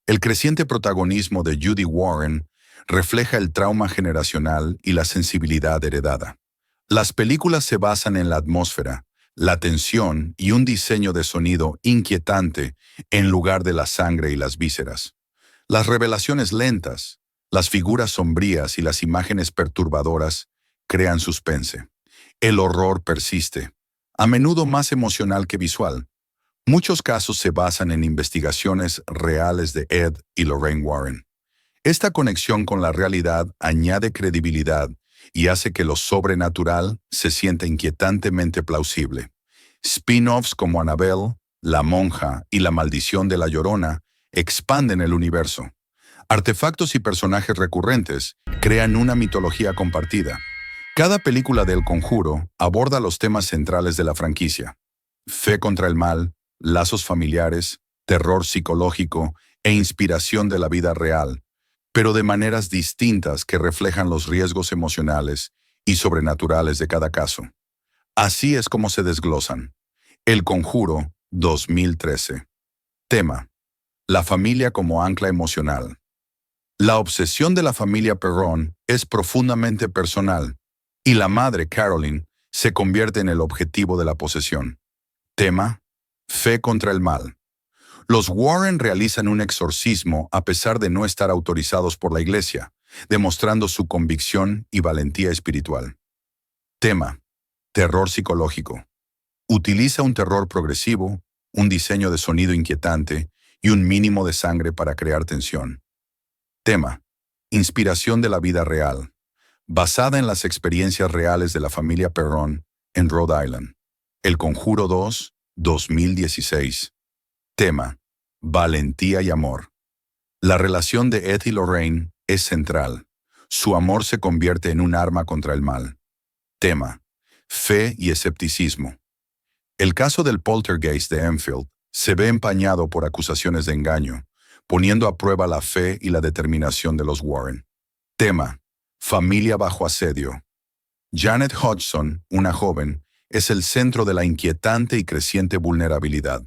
El creciente protagonismo de Judy Warren refleja el trauma generacional y la sensibilidad heredada. Las películas se basan en la atmósfera, la tensión y un diseño de sonido inquietante en lugar de la sangre y las vísceras. Las revelaciones lentas, las figuras sombrías y las imágenes perturbadoras crean suspense. El horror persiste, a menudo más emocional que visual. Muchos casos se basan en investigaciones reales de Ed y Lorraine Warren. Esta conexión con la realidad añade credibilidad y hace que lo sobrenatural se sienta inquietantemente plausible. Spin-offs como Annabelle, La monja y La maldición de la Llorona expanden el universo. Artefactos y personajes recurrentes crean una mitología compartida. Cada película del Conjuro aborda los temas centrales de la franquicia: fe contra el mal, lazos familiares, terror psicológico e inspiración de la vida real, pero de maneras distintas que reflejan los riesgos emocionales y sobrenaturales de cada caso. Así es como se desglosan. El Conjuro 2013. Tema: la familia como ancla emocional. La obsesión de la familia Perron es profundamente personal, y la madre, Caroline, se convierte en el objetivo de la posesión. Tema: fe contra el mal. Los Warren realizan un exorcismo a pesar de no estar autorizados por la Iglesia, demostrando su convicción y valentía espiritual. Tema: terror psicológico. Utiliza un terror progresivo, un diseño de sonido inquietante y un mínimo de sangre para crear tensión. Tema: inspiración de la vida real, basada en las experiencias reales de la familia Perron en Rhode Island. El Conjuro 2, 2016. Tema: valentía y amor. La relación de Ed y Lorraine es central. Su amor se convierte en un arma contra el mal. Tema: fe y escepticismo. El caso del poltergeist de Enfield se ve empañado por acusaciones de engaño, poniendo a prueba la fe y la determinación de los Warren. Tema: familia bajo asedio. Janet Hodgson, una joven, es el centro de la inquietante y creciente vulnerabilidad.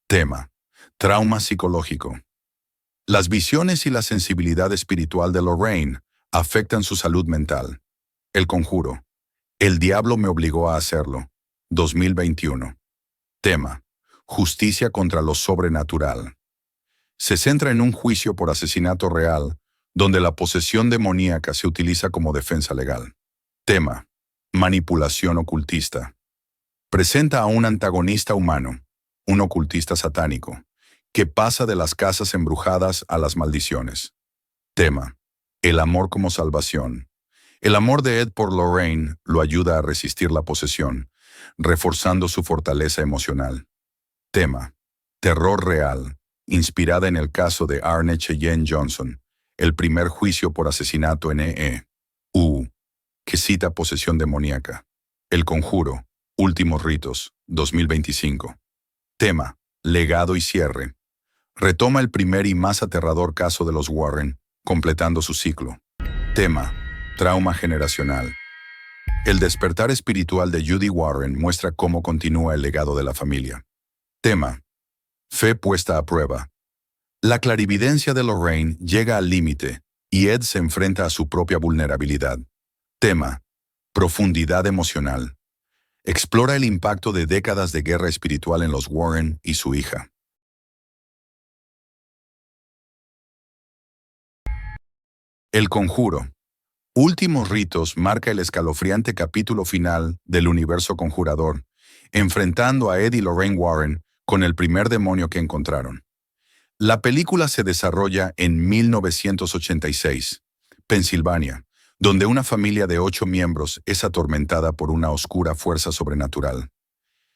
Tema: trauma psicológico. Las visiones y la sensibilidad espiritual de Lorraine afectan su salud mental. El Conjuro. El diablo me obligó a hacerlo. 2021. Tema: justicia contra lo sobrenatural. Se centra en un juicio por asesinato real, donde la posesión demoníaca se utiliza como defensa legal. Tema: manipulación ocultista. Presenta a un antagonista humano, un ocultista satánico, que pasa de las casas embrujadas a las maldiciones. Tema: el amor como salvación. El amor de Ed por Lorraine lo ayuda a resistir la posesión, reforzando su fortaleza emocional. Tema: terror real, inspirada en el caso de Arne Cheyenne Johnson, el primer juicio por asesinato en E.U., que cita posesión demoníaca. El Conjuro, Últimos Ritos, 2025. Tema: legado y cierre. Retoma el primer y más aterrador caso de los Warren, completando su ciclo. Tema: trauma generacional. El despertar espiritual de Judy Warren muestra cómo continúa el legado de la familia. Tema: fe puesta a prueba. La clarividencia de Lorraine llega al límite y Ed se enfrenta a su propia vulnerabilidad. Tema: profundidad emocional. Explora el impacto de décadas de guerra espiritual en los Warren y su hija. El Conjuro. Últimos Ritos marca el escalofriante capítulo final del universo conjurador, enfrentando a Ed y Lorraine Warren con el primer demonio que encontraron. La película se desarrolla en 1986, Pensilvania, donde una familia de 8 miembros es atormentada por una oscura fuerza sobrenatural.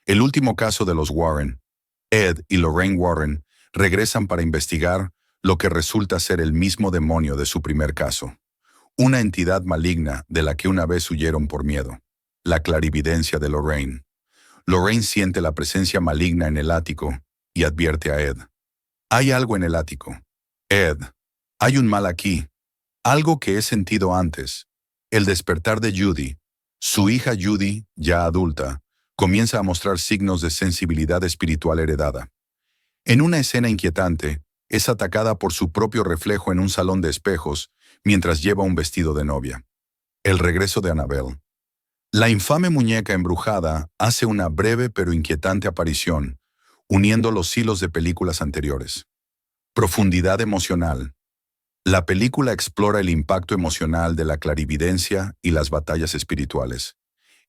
El último caso de los Warren, Ed y Lorraine Warren, regresan para investigar lo que resulta ser el mismo demonio de su primer caso. Una entidad maligna de la que una vez huyeron por miedo. La clarividencia de Lorraine. Lorraine siente la presencia maligna en el ático y advierte a Ed. Hay algo en el ático. Ed, hay un mal aquí. Algo que he sentido antes. El despertar de Judy. Su hija Judy, ya adulta, comienza a mostrar signos de sensibilidad espiritual heredada. En una escena inquietante, es atacada por su propio reflejo en un salón de espejos mientras lleva un vestido de novia. El regreso de Annabelle. La infame muñeca embrujada hace una breve pero inquietante aparición, uniendo los hilos de películas anteriores. Profundidad emocional. La película explora el impacto emocional de la clarividencia y las batallas espirituales,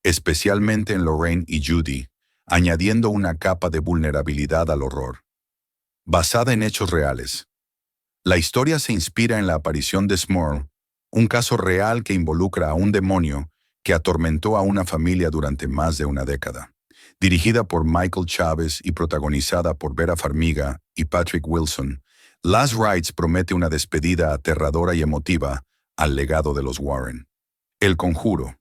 especialmente en Lorraine y Judy, añadiendo una capa de vulnerabilidad al horror. Basada en hechos reales. La historia se inspira en la aparición de Smurl, un caso real que involucra a un demonio que atormentó a una familia durante más de una década. Dirigida por Michael Chávez y protagonizada por Vera Farmiga y Patrick Wilson, Last Rites promete una despedida aterradora y emotiva al legado de los Warren. El Conjuro.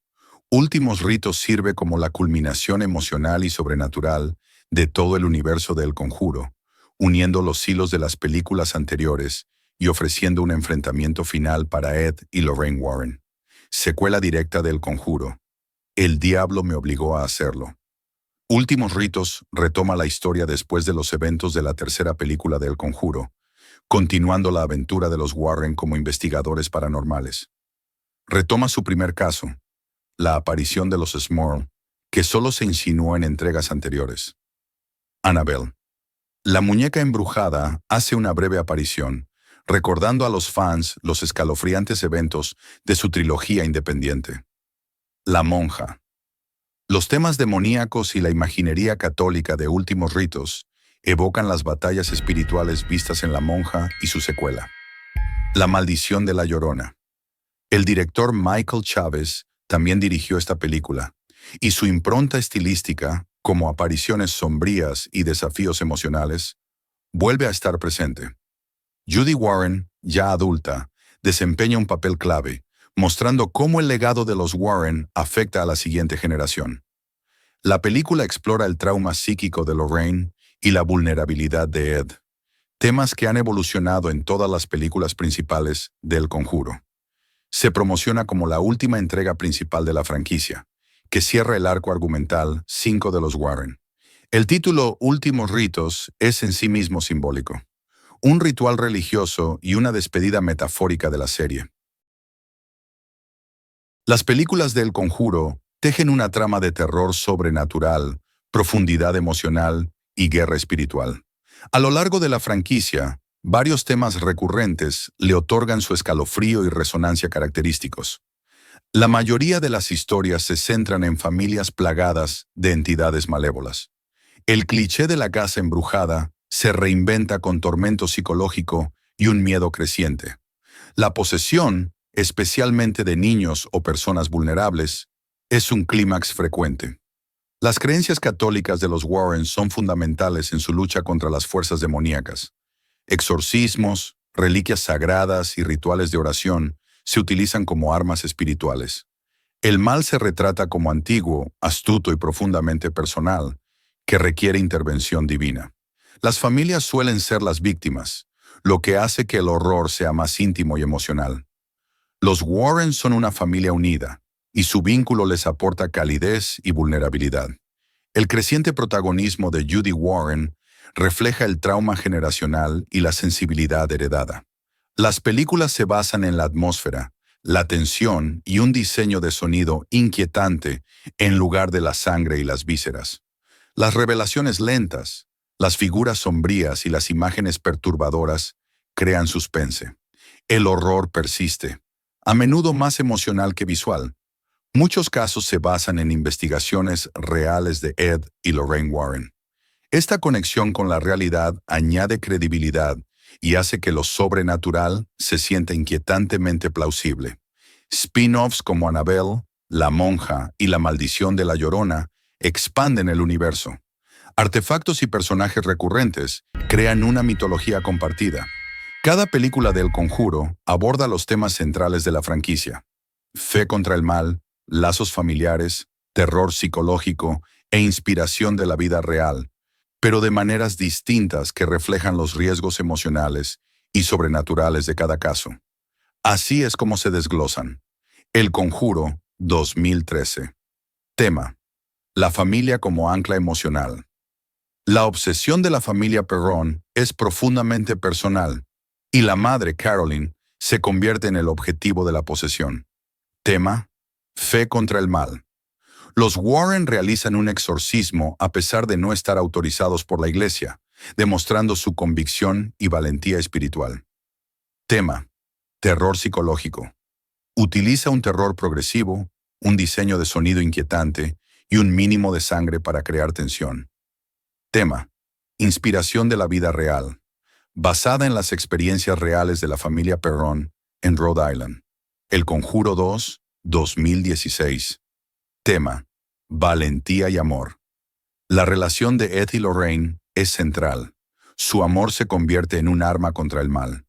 Últimos Ritos sirve como la culminación emocional y sobrenatural de todo el universo del Conjuro, uniendo los hilos de las películas anteriores y ofreciendo un enfrentamiento final para Ed y Lorraine Warren. Secuela directa del Conjuro. El diablo me obligó a hacerlo. Últimos Ritos retoma la historia después de los eventos de la tercera película del Conjuro, continuando la aventura de los Warren como investigadores paranormales. Retoma su primer caso, la aparición de los Smurl, que solo se insinuó en entregas anteriores. Annabelle. La muñeca embrujada hace una breve aparición, recordando a los fans los escalofriantes eventos de su trilogía independiente. La monja. Los temas demoníacos y la imaginería católica de Últimos Ritos evocan las batallas espirituales vistas en La monja y su secuela. La maldición de la Llorona. El director Michael Chávez también dirigió esta película, y su impronta estilística, como apariciones sombrías y desafíos emocionales, vuelve a estar presente. Judy Warren, ya adulta, desempeña un papel clave, mostrando cómo el legado de los Warren afecta a la siguiente generación. La película explora el trauma psíquico de Lorraine y la vulnerabilidad de Ed, temas que han evolucionado en todas las películas principales del Conjuro. Se promociona como la última entrega principal de la franquicia, que cierra el arco argumental 5 de los Warren. El título Últimos Ritos es en sí mismo simbólico, un ritual religioso y una despedida metafórica de la serie. Las películas del Conjuro tejen una trama de terror sobrenatural, profundidad emocional y guerra espiritual. A lo largo de la franquicia, Varios temas recurrentes le otorgan su escalofrío y resonancia característicos. La mayoría de las historias se centran en familias plagadas de entidades malévolas. El cliché de la casa embrujada se reinventa con tormento psicológico y un miedo creciente. La posesión, especialmente de niños o personas vulnerables, es un clímax frecuente. Las creencias católicas de los Warren son fundamentales en su lucha contra las fuerzas demoníacas. Exorcismos, reliquias sagradas y rituales de oración se utilizan como armas espirituales. El mal se retrata como antiguo, astuto y profundamente personal, que requiere intervención divina. Las familias suelen ser las víctimas, lo que hace que el horror sea más íntimo y emocional. Los Warren son una familia unida, y su vínculo les aporta calidez y vulnerabilidad. El creciente protagonismo de Judy Warren refleja el trauma generacional y la sensibilidad heredada. Las películas se basan en la atmósfera, la tensión y un diseño de sonido inquietante en lugar de la sangre y las vísceras. Las revelaciones lentas, las figuras sombrías y las imágenes perturbadoras crean suspense. El horror persiste, a menudo más emocional que visual. Muchos casos se basan en investigaciones reales de Ed y Lorraine Warren. Esta conexión con la realidad añade credibilidad y hace que lo sobrenatural se sienta inquietantemente plausible. Spin-offs como Annabelle, La Monja y La Maldición de la Llorona expanden el universo. Artefactos y personajes recurrentes crean una mitología compartida. Cada película del Conjuro aborda los temas centrales de la franquicia: fe contra el mal, lazos familiares, terror psicológico e inspiración de la vida real, pero de maneras distintas que reflejan los riesgos emocionales y sobrenaturales de cada caso. Así es como se desglosan. El Conjuro, 2013. Tema: la familia como ancla emocional. La obsesión de la familia Perron es profundamente personal, y la madre, Caroline, se convierte en el objetivo de la posesión. Tema: fe contra el mal. Los Warren realizan un exorcismo a pesar de no estar autorizados por la Iglesia, demostrando su convicción y valentía espiritual. Tema: terror psicológico. Utiliza un terror progresivo, un diseño de sonido inquietante y un mínimo de sangre para crear tensión. Tema: inspiración de la vida real, basada en las experiencias reales de la familia Perron en Rhode Island. El Conjuro 2, 2016. Tema: valentía y amor. La relación de Ed y Lorraine es central. Su amor se convierte en un arma contra el mal.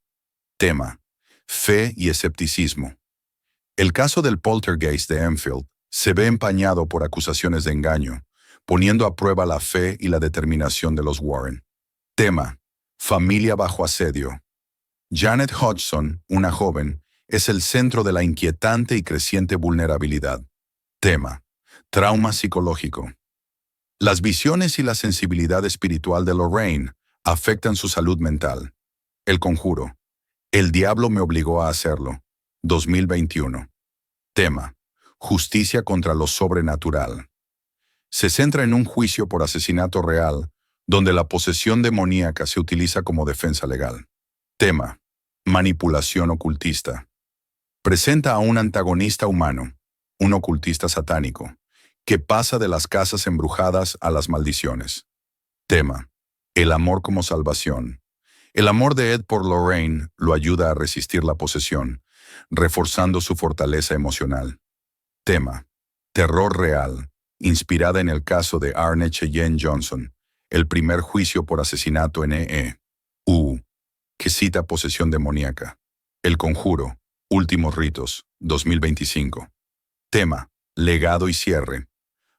Tema: fe y escepticismo. El caso del poltergeist de Enfield se ve empañado por acusaciones de engaño, poniendo a prueba la fe y la determinación de los Warren. Tema: familia bajo asedio. Janet Hodgson, una joven, es el centro de la inquietante y creciente vulnerabilidad. Tema: trauma psicológico. Las visiones y la sensibilidad espiritual de Lorraine afectan su salud mental. El Conjuro. El diablo me obligó a hacerlo. 2021. Tema: justicia contra lo sobrenatural. Se centra en un juicio por asesinato real, donde la posesión demoníaca se utiliza como defensa legal. Tema: manipulación ocultista. Presenta a un antagonista humano, un ocultista satánico, que pasa de las casas embrujadas a las maldiciones. Tema: el amor como salvación. El amor de Ed por Lorraine lo ayuda a resistir la posesión, reforzando su fortaleza emocional. Tema: terror real, inspirada en el caso de Arne Cheyenne Johnson, el primer juicio por asesinato en E.U., que cita posesión demoníaca. El Conjuro, últimos ritos, 2025. Tema: legado y cierre.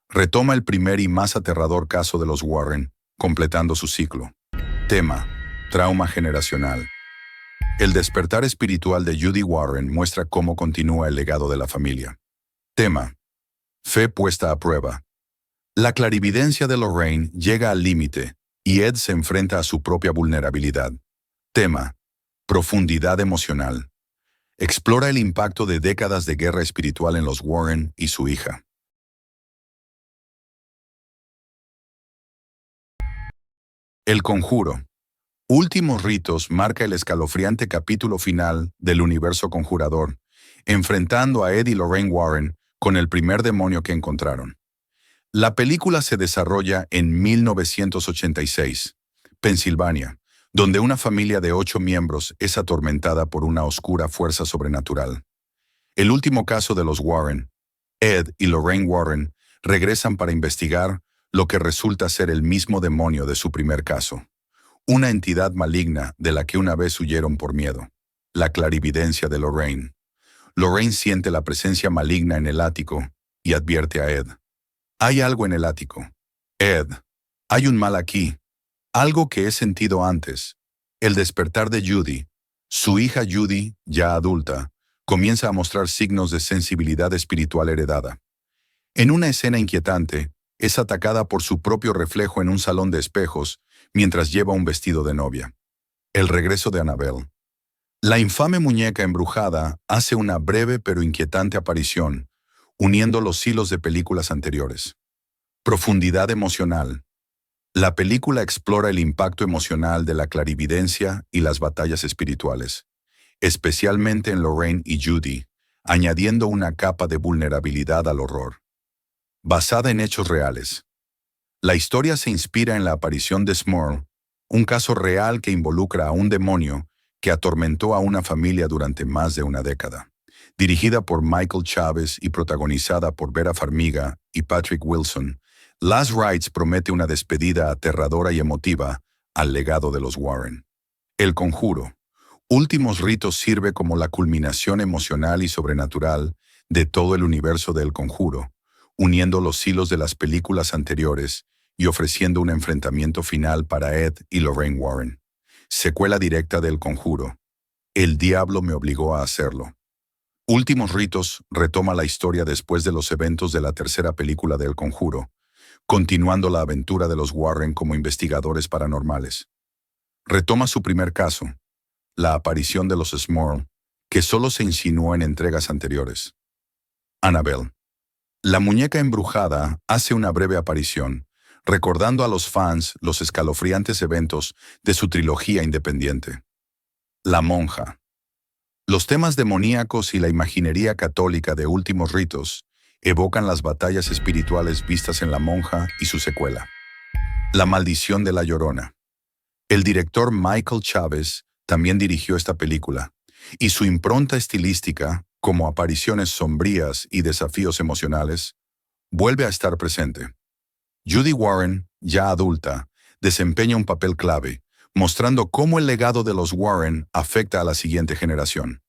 Retoma el primer y más aterrador caso de los Warren, completando su ciclo. Tema: trauma generacional. El despertar espiritual de Judy Warren muestra cómo continúa el legado de la familia. Tema: fe puesta a prueba. La clarividencia de Lorraine llega al límite y Ed se enfrenta a su propia vulnerabilidad. Tema: profundidad emocional. Explora el impacto de décadas de guerra espiritual en los Warren y su hija. El Conjuro, Últimos Ritos marca el escalofriante capítulo final del universo conjurador, enfrentando a Ed y Lorraine Warren con el primer demonio que encontraron. La película se desarrolla en 1986, Pensilvania, donde una familia de 8 miembros es atormentada por una oscura fuerza sobrenatural. El último caso de los Warren, Ed y Lorraine Warren, regresan para investigar lo que resulta ser el mismo demonio de su primer caso. Una entidad maligna de la que una vez huyeron por miedo. La clarividencia de Lorraine. Lorraine siente la presencia maligna en el ático y advierte a Ed. Hay algo en el ático. Ed, hay un mal aquí. Algo que he sentido antes. El despertar de Judy. Su hija Judy, ya adulta, comienza a mostrar signos de sensibilidad espiritual heredada. En una escena inquietante, es atacada por su propio reflejo en un salón de espejos mientras lleva un vestido de novia. El regreso de Annabelle. La infame muñeca embrujada hace una breve pero inquietante aparición, uniendo los hilos de películas anteriores. Profundidad emocional. La película explora el impacto emocional de la clarividencia y las batallas espirituales, especialmente en Lorraine y Judy, añadiendo una capa de vulnerabilidad al horror. Basada en hechos reales. La historia se inspira en la aparición de Smurl, un caso real que involucra a un demonio que atormentó a una familia durante más de una década. Dirigida por Michael Chávez y protagonizada por Vera Farmiga y Patrick Wilson, Last Rites promete una despedida aterradora y emotiva al legado de los Warren. El Conjuro. Últimos Ritos sirve como la culminación emocional y sobrenatural de todo el universo de El Conjuro, uniendo los hilos de las películas anteriores y ofreciendo un enfrentamiento final para Ed y Lorraine Warren. Secuela directa de El Conjuro. El diablo me obligó a hacerlo. Últimos Ritos retoma la historia después de los eventos de la tercera película de El Conjuro, continuando la aventura de los Warren como investigadores paranormales. Retoma su primer caso, la aparición de los Smurl, que solo se insinuó en entregas anteriores. Annabelle. La muñeca embrujada hace una breve aparición, recordando a los fans los escalofriantes eventos de su trilogía independiente. La monja. Los temas demoníacos y la imaginería católica de Últimos Ritos evocan las batallas espirituales vistas en La monja y su secuela. La maldición de la Llorona. El director Michael Chávez también dirigió esta película, y su impronta estilística, como apariciones sombrías y desafíos emocionales, vuelve a estar presente. Judy Warren, ya adulta, desempeña un papel clave, mostrando cómo el legado de los Warren afecta a la siguiente generación.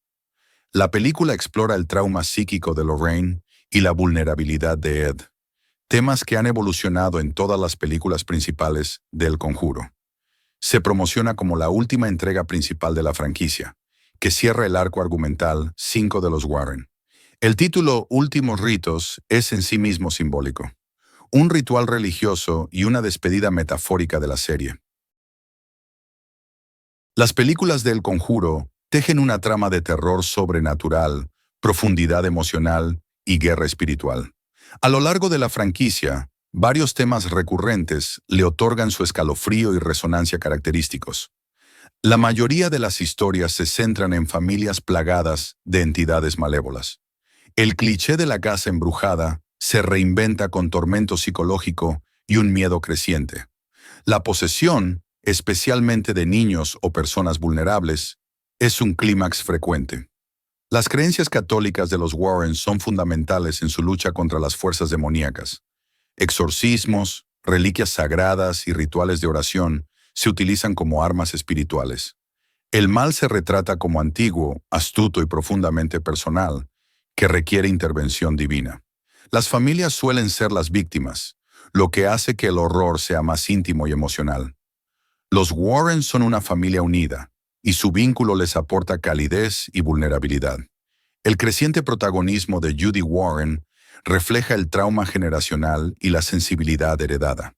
La película explora el trauma psíquico de Lorraine y la vulnerabilidad de Ed, temas que han evolucionado en todas las películas principales de El Conjuro. Se promociona como la última entrega principal de la franquicia, que cierra el arco argumental 5 de los Warren. El título Últimos Ritos es en sí mismo simbólico, un ritual religioso y una despedida metafórica de la serie. Las películas de El Conjuro tejen una trama de terror sobrenatural, profundidad emocional y guerra espiritual. A lo largo de la franquicia, varios temas recurrentes le otorgan su escalofrío y resonancia característicos. La mayoría de las historias se centran en familias plagadas de entidades malévolas. El cliché de la casa embrujada se reinventa con tormento psicológico y un miedo creciente. La posesión, especialmente de niños o personas vulnerables, es un clímax frecuente. Las creencias católicas de los Warren son fundamentales en su lucha contra las fuerzas demoníacas. Exorcismos, reliquias sagradas y rituales de oración se utilizan como armas espirituales. El mal se retrata como antiguo, astuto y profundamente personal, que requiere intervención divina. Las familias suelen ser las víctimas, lo que hace que el horror sea más íntimo y emocional. Los Warren son una familia unida, y su vínculo les aporta calidez y vulnerabilidad. El creciente protagonismo de Judy Warren refleja el trauma generacional y la sensibilidad heredada.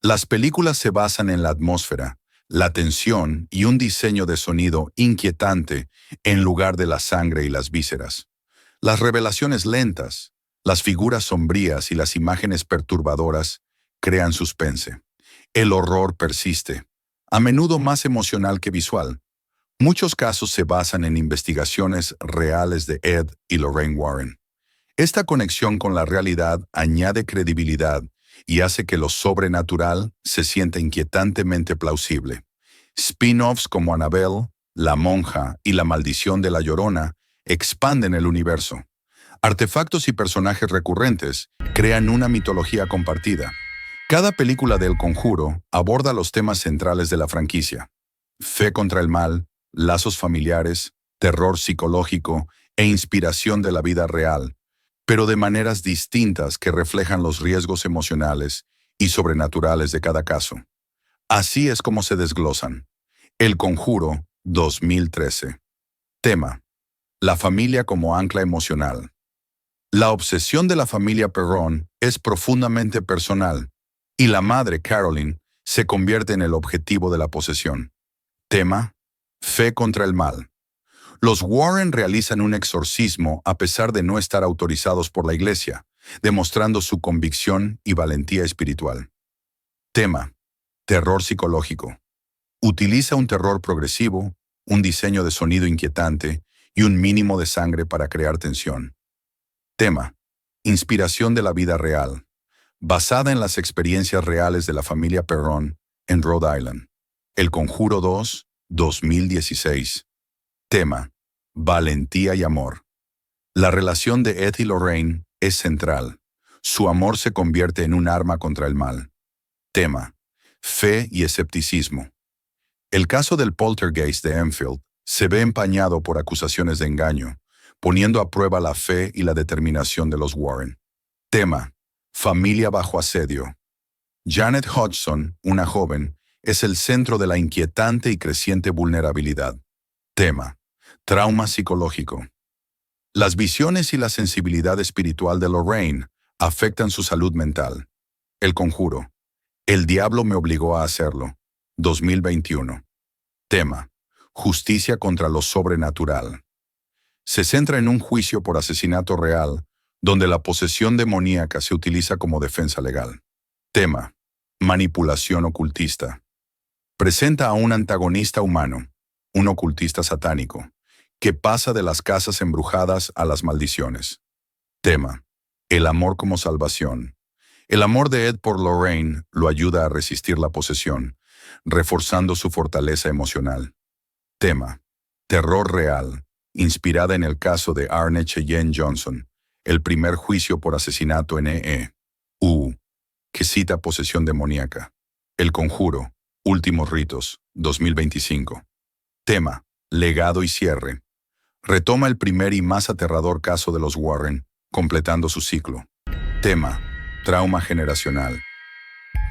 Las películas se basan en la atmósfera, la tensión y un diseño de sonido inquietante en lugar de la sangre y las vísceras. Las revelaciones lentas, las figuras sombrías y las imágenes perturbadoras crean suspense. El horror persiste, a menudo más emocional que visual. Muchos casos se basan en investigaciones reales de Ed y Lorraine Warren. Esta conexión con la realidad añade credibilidad y hace que lo sobrenatural se sienta inquietantemente plausible. Spin-offs como Annabelle, La Monja y La Maldición de la Llorona expanden el universo. Artefactos y personajes recurrentes crean una mitología compartida. Cada película de El Conjuro aborda los temas centrales de la franquicia: fe contra el mal, lazos familiares, terror psicológico e inspiración de la vida real, pero de maneras distintas que reflejan los riesgos emocionales y sobrenaturales de cada caso. Así es como se desglosan. El Conjuro 2013. Tema: la familia como ancla emocional. La obsesión de la familia Perron es profundamente personal, y la madre, Caroline, se convierte en el objetivo de la posesión. Tema: fe contra el mal. Los Warren realizan un exorcismo a pesar de no estar autorizados por la Iglesia, demostrando su convicción y valentía espiritual. Tema: terror psicológico. Utiliza un terror progresivo, un diseño de sonido inquietante y un mínimo de sangre para crear tensión. Tema: inspiración de la vida real, basada en las experiencias reales de la familia Perron en Rhode Island. El Conjuro 2, 2016. Tema: valentía y amor. La relación de Ed y Lorraine es central. Su amor se convierte en un arma contra el mal. Tema: fe y escepticismo. El caso del poltergeist de Enfield se ve empañado por acusaciones de engaño, poniendo a prueba la fe y la determinación de los Warren. Tema: familia bajo asedio. Janet Hodgson, una joven, es el centro de la inquietante y creciente vulnerabilidad. Tema: trauma psicológico. Las visiones y la sensibilidad espiritual de Lorraine afectan su salud mental. El Conjuro. El diablo me obligó a hacerlo. 2021. Tema: justicia contra lo sobrenatural. Se centra en un juicio por asesinato real, donde la posesión demoníaca se utiliza como defensa legal. Tema: manipulación ocultista. Presenta a un antagonista humano, un ocultista satánico, que pasa de las casas embrujadas a las maldiciones. Tema: el amor como salvación. El amor de Ed por Lorraine lo ayuda a resistir la posesión, reforzando su fortaleza emocional. Tema: terror real, inspirada en el caso de Arne Cheyenne Johnson, el primer juicio por asesinato en E.U., que cita posesión demoníaca. El Conjuro, últimos ritos, 2025. Tema: legado y cierre. Retoma el primer y más aterrador caso de los Warren, completando su ciclo. Tema: trauma generacional.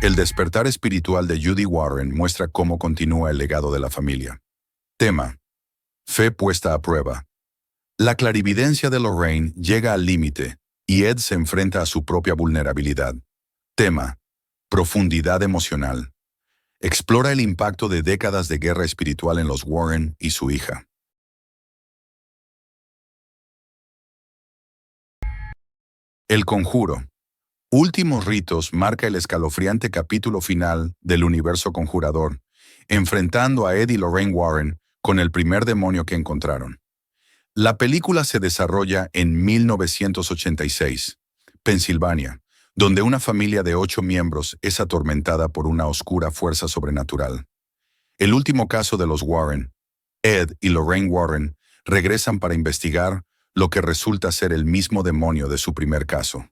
El despertar espiritual de Judy Warren muestra cómo continúa el legado de la familia. Tema: fe puesta a prueba. La clarividencia de Lorraine llega al límite y Ed se enfrenta a su propia vulnerabilidad. Tema: profundidad emocional. Explora el impacto de décadas de guerra espiritual en los Warren y su hija. El Conjuro. Últimos ritos marca el escalofriante capítulo final del universo conjurador, enfrentando a Ed y Lorraine Warren con el primer demonio que encontraron. La película se desarrolla en 1986, Pensilvania, donde una familia de 8 miembros es atormentada por una oscura fuerza sobrenatural. El último caso de los Warren, Ed y Lorraine Warren, regresan para investigar lo que resulta ser el mismo demonio de su primer caso.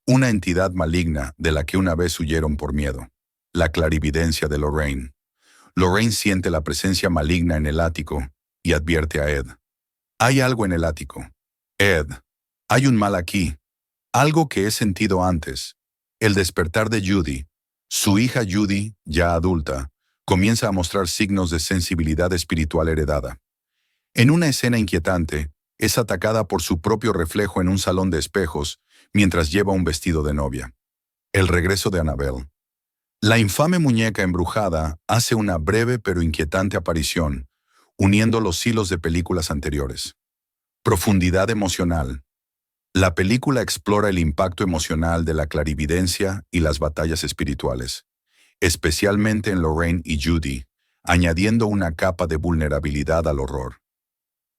Una entidad maligna de la que una vez huyeron por miedo. La clarividencia de Lorraine. Lorraine siente la presencia maligna en el ático y advierte a Ed. Hay algo en el ático. Ed, hay un mal aquí. Algo que he sentido antes. El despertar de Judy. Su hija Judy, ya adulta, comienza a mostrar signos de sensibilidad espiritual heredada. En una escena inquietante, es atacada por su propio reflejo en un salón de espejos mientras lleva un vestido de novia. El regreso de Annabelle. La infame muñeca embrujada hace una breve pero inquietante aparición, uniendo los hilos de películas anteriores. Profundidad emocional. La película explora el impacto emocional de la clarividencia y las batallas espirituales, especialmente en Lorraine y Judy, añadiendo una capa de vulnerabilidad al horror.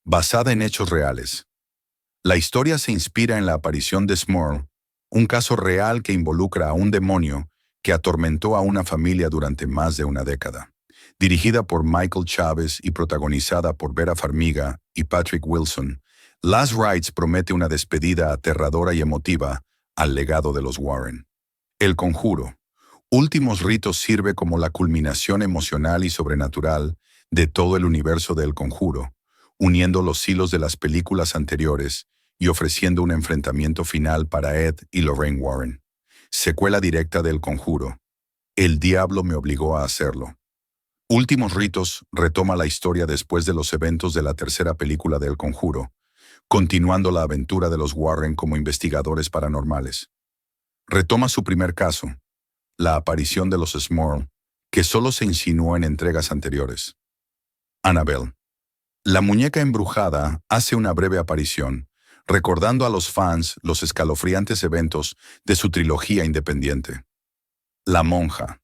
Basada en hechos reales. La historia se inspira en la aparición de Smurl, un caso real que involucra a un demonio que atormentó a una familia durante más de una década. Dirigida por Michael Chávez y protagonizada por Vera Farmiga y Patrick Wilson, Last Rites promete una despedida aterradora y emotiva al legado de los Warren. El Conjuro. Últimos Ritos sirve como la culminación emocional y sobrenatural de todo el universo de El Conjuro, uniendo los hilos de las películas anteriores y ofreciendo un enfrentamiento final para Ed y Lorraine Warren. Secuela directa de El Conjuro. El diablo me obligó a hacerlo. Últimos Ritos retoma la historia después de los eventos de la tercera película de El Conjuro, continuando la aventura de los Warren como investigadores paranormales. Retoma su primer caso, la aparición de los Smurl, que solo se insinuó en entregas anteriores. Annabelle. La muñeca embrujada hace una breve aparición, recordando a los fans los escalofriantes eventos de su trilogía independiente. La monja.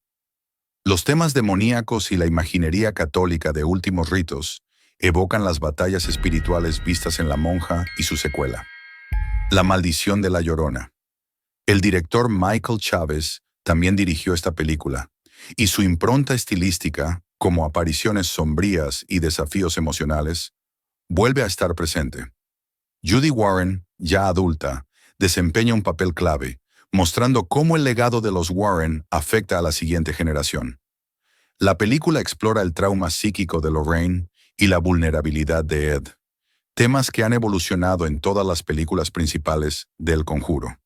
Los temas demoníacos y la imaginería católica de Últimos Ritos evocan las batallas espirituales vistas en La monja y su secuela. La maldición de la Llorona. El director Michael Chávez también dirigió esta película, y su impronta estilística, como apariciones sombrías y desafíos emocionales, vuelve a estar presente. Judy Warren, ya adulta, desempeña un papel clave, mostrando cómo el legado de los Warren afecta a la siguiente generación. La película explora el trauma psíquico de Lorraine y la vulnerabilidad de Ed, temas que han evolucionado en todas las películas principales de El Conjuro.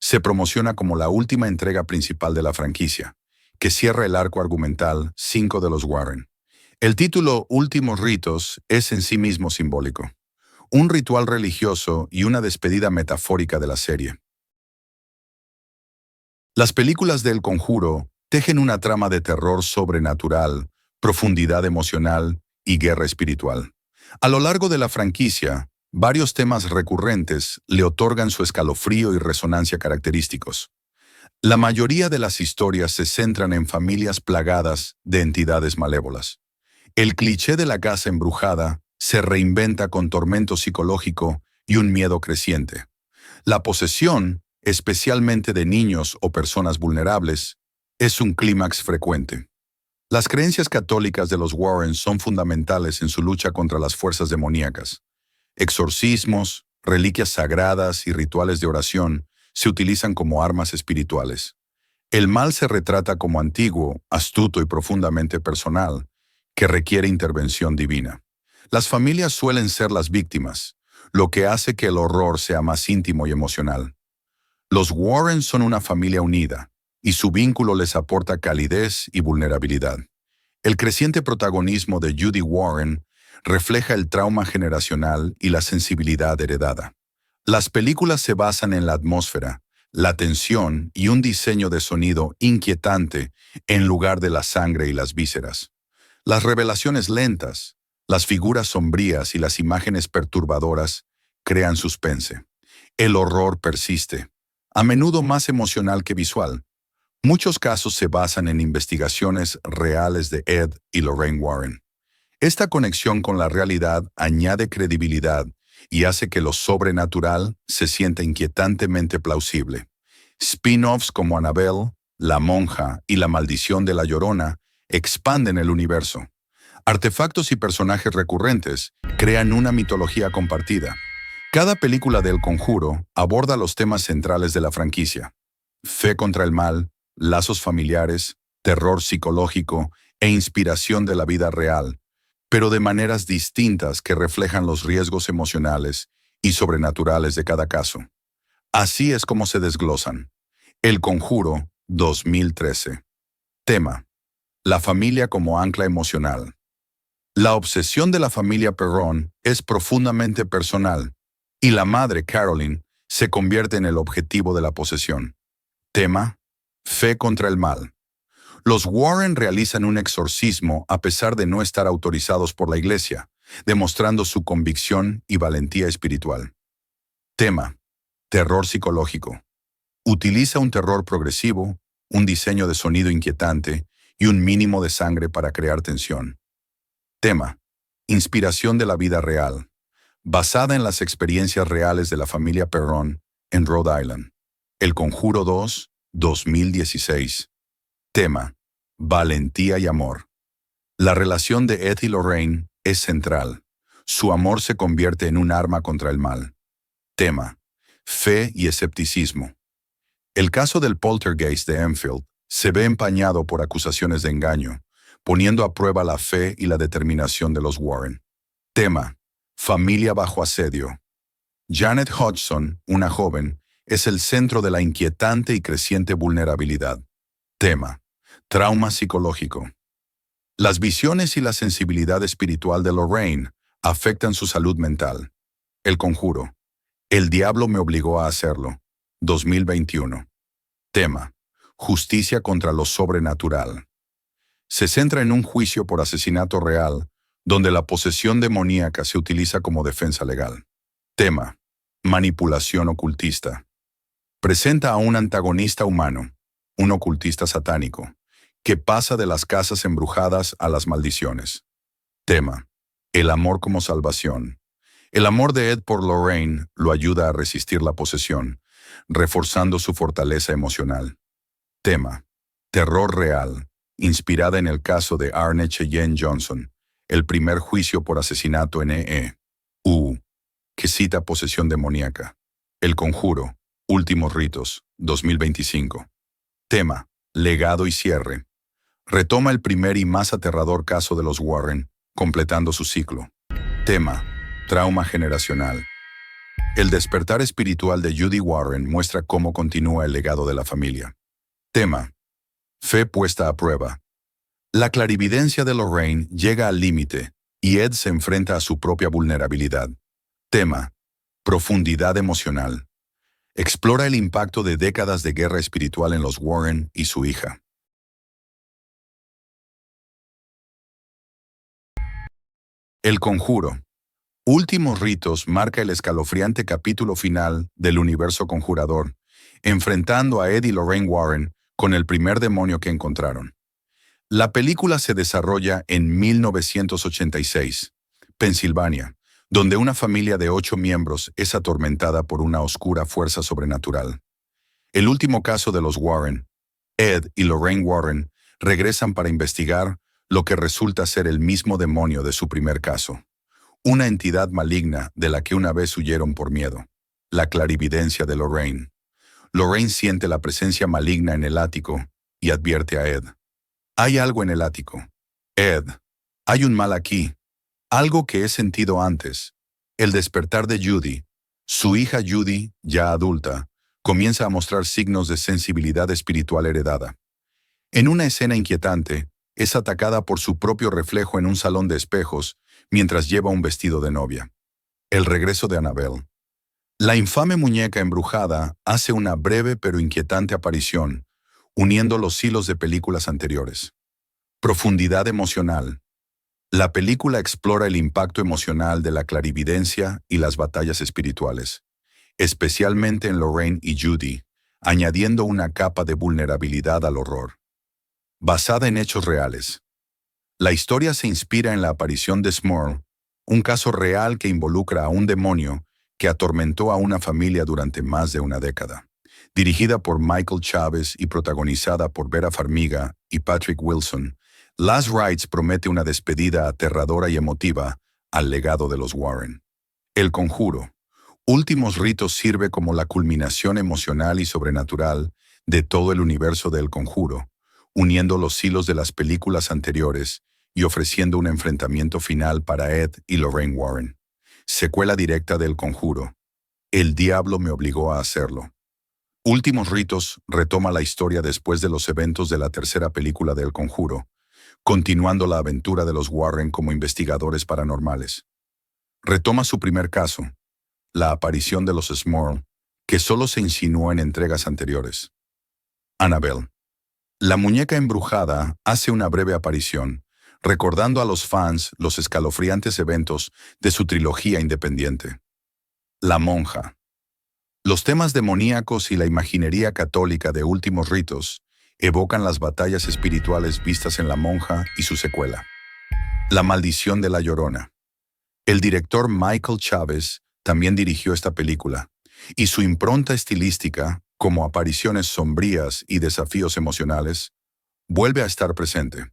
Se promociona como la última entrega principal de la franquicia, que cierra el arco argumental 5 de los Warren. El título Últimos Ritos es en sí mismo simbólico, un ritual religioso y una despedida metafórica de la serie. Las películas de El Conjuro tejen una trama de terror sobrenatural, profundidad emocional y guerra espiritual. A lo largo de la franquicia, varios temas recurrentes le otorgan su escalofrío y resonancia característicos. La mayoría de las historias se centran en familias plagadas de entidades malévolas. El cliché de la casa embrujada se reinventa con tormento psicológico y un miedo creciente. La posesión, especialmente de niños o personas vulnerables, es un clímax frecuente. Las creencias católicas de los Warren son fundamentales en su lucha contra las fuerzas demoníacas. Exorcismos, reliquias sagradas y rituales de oración se utilizan como armas espirituales. El mal se retrata como antiguo, astuto y profundamente personal, que requiere intervención divina. Las familias suelen ser las víctimas, lo que hace que el horror sea más íntimo y emocional. Los Warren son una familia unida, y su vínculo les aporta calidez y vulnerabilidad. El creciente protagonismo de Judy Warren refleja el trauma generacional y la sensibilidad heredada. Las películas se basan en la atmósfera, la tensión y un diseño de sonido inquietante en lugar de la sangre y las vísceras. Las revelaciones lentas, las figuras sombrías y las imágenes perturbadoras crean suspense. El horror persiste, a menudo más emocional que visual. Muchos casos se basan en investigaciones reales de Ed y Lorraine Warren. Esta conexión con la realidad añade credibilidad y hace que lo sobrenatural se sienta inquietantemente plausible. Spin-offs como Annabelle, La monja y La maldición de la Llorona expanden el universo. Artefactos y personajes recurrentes crean una mitología compartida. Cada película de El Conjuro aborda los temas centrales de la franquicia: fe contra el mal, lazos familiares, terror psicológico e inspiración de la vida real, pero de maneras distintas que reflejan los riesgos emocionales y sobrenaturales de cada caso. Así es como se desglosan. El Conjuro, 2013. Tema: la familia como ancla emocional. La obsesión de la familia Perron es profundamente personal, y la madre, Caroline, se convierte en el objetivo de la posesión. Tema: fe contra el mal. Los Warren realizan un exorcismo a pesar de no estar autorizados por la iglesia, demostrando su convicción y valentía espiritual. Tema: terror psicológico. Utiliza un terror progresivo, un diseño de sonido inquietante y un mínimo de sangre para crear tensión. Tema: inspiración de la vida real, basada en las experiencias reales de la familia Perron en Rhode Island. El Conjuro 2, 2016. Tema: valentía y amor. La relación de Ed y Lorraine es central. Su amor se convierte en un arma contra el mal. Tema: fe y escepticismo. El caso del poltergeist de Enfield se ve empañado por acusaciones de engaño, poniendo a prueba la fe y la determinación de los Warren. Tema: familia bajo asedio. Janet Hodgson, una joven, es el centro de la inquietante y creciente vulnerabilidad. Tema: trauma psicológico. Las visiones y la sensibilidad espiritual de Lorraine afectan su salud mental. El Conjuro. El diablo me obligó a hacerlo. 2021. Tema: justicia contra lo sobrenatural. Se centra en un juicio por asesinato real, donde la posesión demoníaca se utiliza como defensa legal. Tema: manipulación ocultista. Presenta a un antagonista humano, un ocultista satánico, que pasa de las casas embrujadas a las maldiciones. Tema: el amor como salvación. El amor de Ed por Lorraine lo ayuda a resistir la posesión, reforzando su fortaleza emocional. Tema: terror real, inspirada en el caso de Arne Cheyenne Johnson, el primer juicio por asesinato en E.U., que cita posesión demoníaca. El Conjuro, últimos ritos, 2025. Tema: legado y cierre. Retoma el primer y más aterrador caso de los Warren, completando su ciclo. Tema: trauma generacional. El despertar espiritual de Judy Warren muestra cómo continúa el legado de la familia. Tema: fe puesta a prueba. La clarividencia de Lorraine llega al límite y Ed se enfrenta a su propia vulnerabilidad. Tema: profundidad emocional. Explora el impacto de décadas de guerra espiritual en los Warren y su hija. El Conjuro. Últimos ritos marca el escalofriante capítulo final del universo conjurador, enfrentando a Ed y Lorraine Warren con el primer demonio que encontraron. La película se desarrolla en 1986, Pensilvania, donde una familia de 8 miembros es atormentada por una oscura fuerza sobrenatural. El último caso de los Warren, Ed y Lorraine Warren, regresan para investigar lo que resulta ser el mismo demonio de su primer caso. Una entidad maligna de la que una vez huyeron por miedo. La clarividencia de Lorraine. Lorraine siente la presencia maligna en el ático y advierte a Ed. Hay algo en el ático. Ed, hay un mal aquí. Algo que he sentido antes. El despertar de Judy. Su hija Judy, ya adulta, comienza a mostrar signos de sensibilidad espiritual heredada. En una escena inquietante, es atacada por su propio reflejo en un salón de espejos mientras lleva un vestido de novia. El regreso de Annabelle. La infame muñeca embrujada hace una breve pero inquietante aparición, uniendo los hilos de películas anteriores. Profundidad emocional. La película explora el impacto emocional de la clarividencia y las batallas espirituales, especialmente en Lorraine y Judy, añadiendo una capa de vulnerabilidad al horror. Basada en hechos reales. La historia se inspira en la aparición de Smurl, un caso real que involucra a un demonio que atormentó a una familia durante más de una década. Dirigida por Michael Chávez y protagonizada por Vera Farmiga y Patrick Wilson, Last Rites promete una despedida aterradora y emotiva al legado de los Warren. El Conjuro. Últimos ritos sirve como la culminación emocional y sobrenatural de todo el universo del Conjuro, uniendo los hilos de las películas anteriores y ofreciendo un enfrentamiento final para Ed y Lorraine Warren. Secuela directa del Conjuro. El diablo me obligó a hacerlo. Últimos ritos retoma la historia después de los eventos de la tercera película del Conjuro, continuando la aventura de los Warren como investigadores paranormales. Retoma su primer caso, la aparición de los Smurl, que solo se insinuó en entregas anteriores. Annabelle. La muñeca embrujada hace una breve aparición, recordando a los fans los escalofriantes eventos de su trilogía independiente. La monja. Los temas demoníacos y la imaginería católica de Últimos ritos evocan las batallas espirituales vistas en La Monja y su secuela. La maldición de la Llorona. El director Michael Chávez también dirigió esta película, y su impronta estilística, como apariciones sombrías y desafíos emocionales, vuelve a estar presente.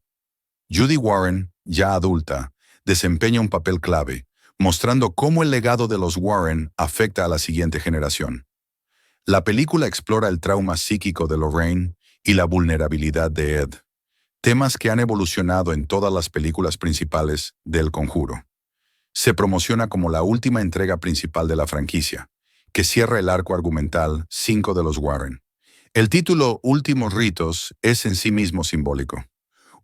Judy Warren, ya adulta, desempeña un papel clave, mostrando cómo el legado de los Warren afecta a la siguiente generación. La película explora el trauma psíquico de Lorraine y la vulnerabilidad de Ed, temas que han evolucionado en todas las películas principales de El Conjuro. Se promociona como la última entrega principal de la franquicia, que cierra el arco argumental 5 de los Warren. El título Últimos Ritos es en sí mismo simbólico,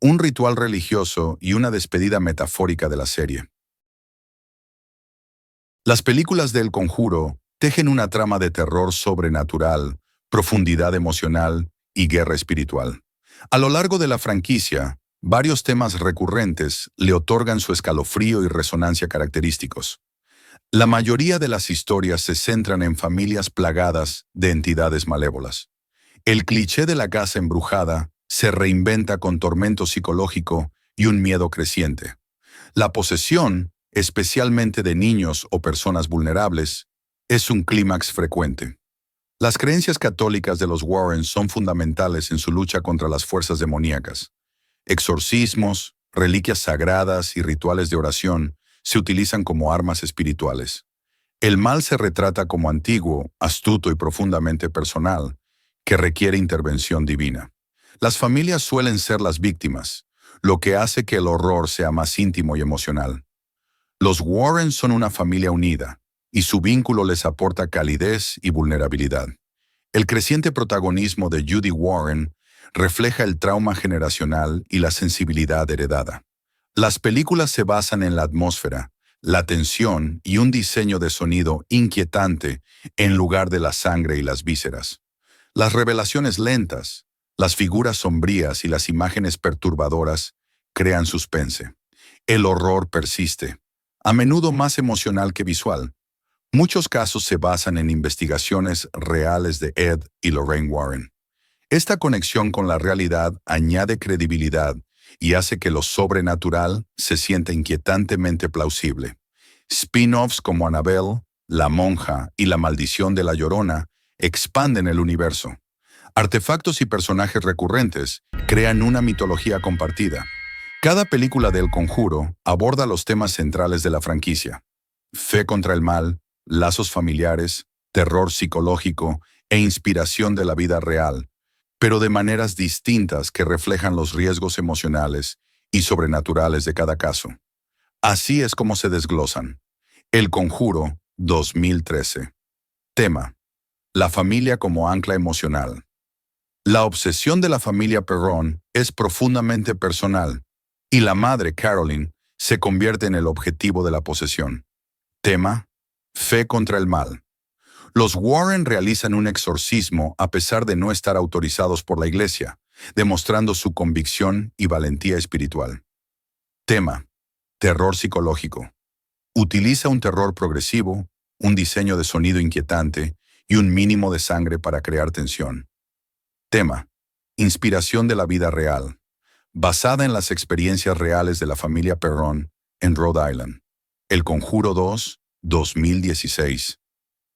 un ritual religioso y una despedida metafórica de la serie. Las películas de El Conjuro tejen una trama de terror sobrenatural, profundidad emocional y guerra espiritual. A lo largo de la franquicia, varios temas recurrentes le otorgan su escalofrío y resonancia característicos. La mayoría de las historias se centran en familias plagadas de entidades malévolas. El cliché de la casa embrujada se reinventa con tormento psicológico y un miedo creciente. La posesión, especialmente de niños o personas vulnerables, es un clímax frecuente. Las creencias católicas de los Warren son fundamentales en su lucha contra las fuerzas demoníacas. Exorcismos, reliquias sagradas y rituales de oración se utilizan como armas espirituales. El mal se retrata como antiguo, astuto y profundamente personal, que requiere intervención divina. Las familias suelen ser las víctimas, lo que hace que el horror sea más íntimo y emocional. Los Warren son una familia unida, y su vínculo les aporta calidez y vulnerabilidad. El creciente protagonismo de Judy Warren refleja el trauma generacional y la sensibilidad heredada. Las películas se basan en la atmósfera, la tensión y un diseño de sonido inquietante en lugar de la sangre y las vísceras. Las revelaciones lentas, las figuras sombrías y las imágenes perturbadoras crean suspense. El horror persiste, a menudo más emocional que visual. Muchos casos se basan en investigaciones reales de Ed y Lorraine Warren. Esta conexión con la realidad añade credibilidad y hace que lo sobrenatural se sienta inquietantemente plausible. Spin-offs como Annabelle, La Monja y La Maldición de la Llorona expanden el universo. Artefactos y personajes recurrentes crean una mitología compartida. Cada película de El Conjuro aborda los temas centrales de la franquicia: fe contra el mal, lazos familiares, terror psicológico e inspiración de la vida real, pero de maneras distintas que reflejan los riesgos emocionales y sobrenaturales de cada caso. Así es como se desglosan. El Conjuro, 2013. Tema: la familia como ancla emocional. La obsesión de la familia Perron es profundamente personal, y la madre, Caroline, se convierte en el objetivo de la posesión. Tema: fe contra el mal. Los Warren realizan un exorcismo a pesar de no estar autorizados por la Iglesia, demostrando su convicción y valentía espiritual. Tema: terror psicológico. Utiliza un terror progresivo, un diseño de sonido inquietante y un mínimo de sangre para crear tensión. Tema: inspiración de la vida real, basada en las experiencias reales de la familia Perron en Rhode Island. El Conjuro 2, 2016.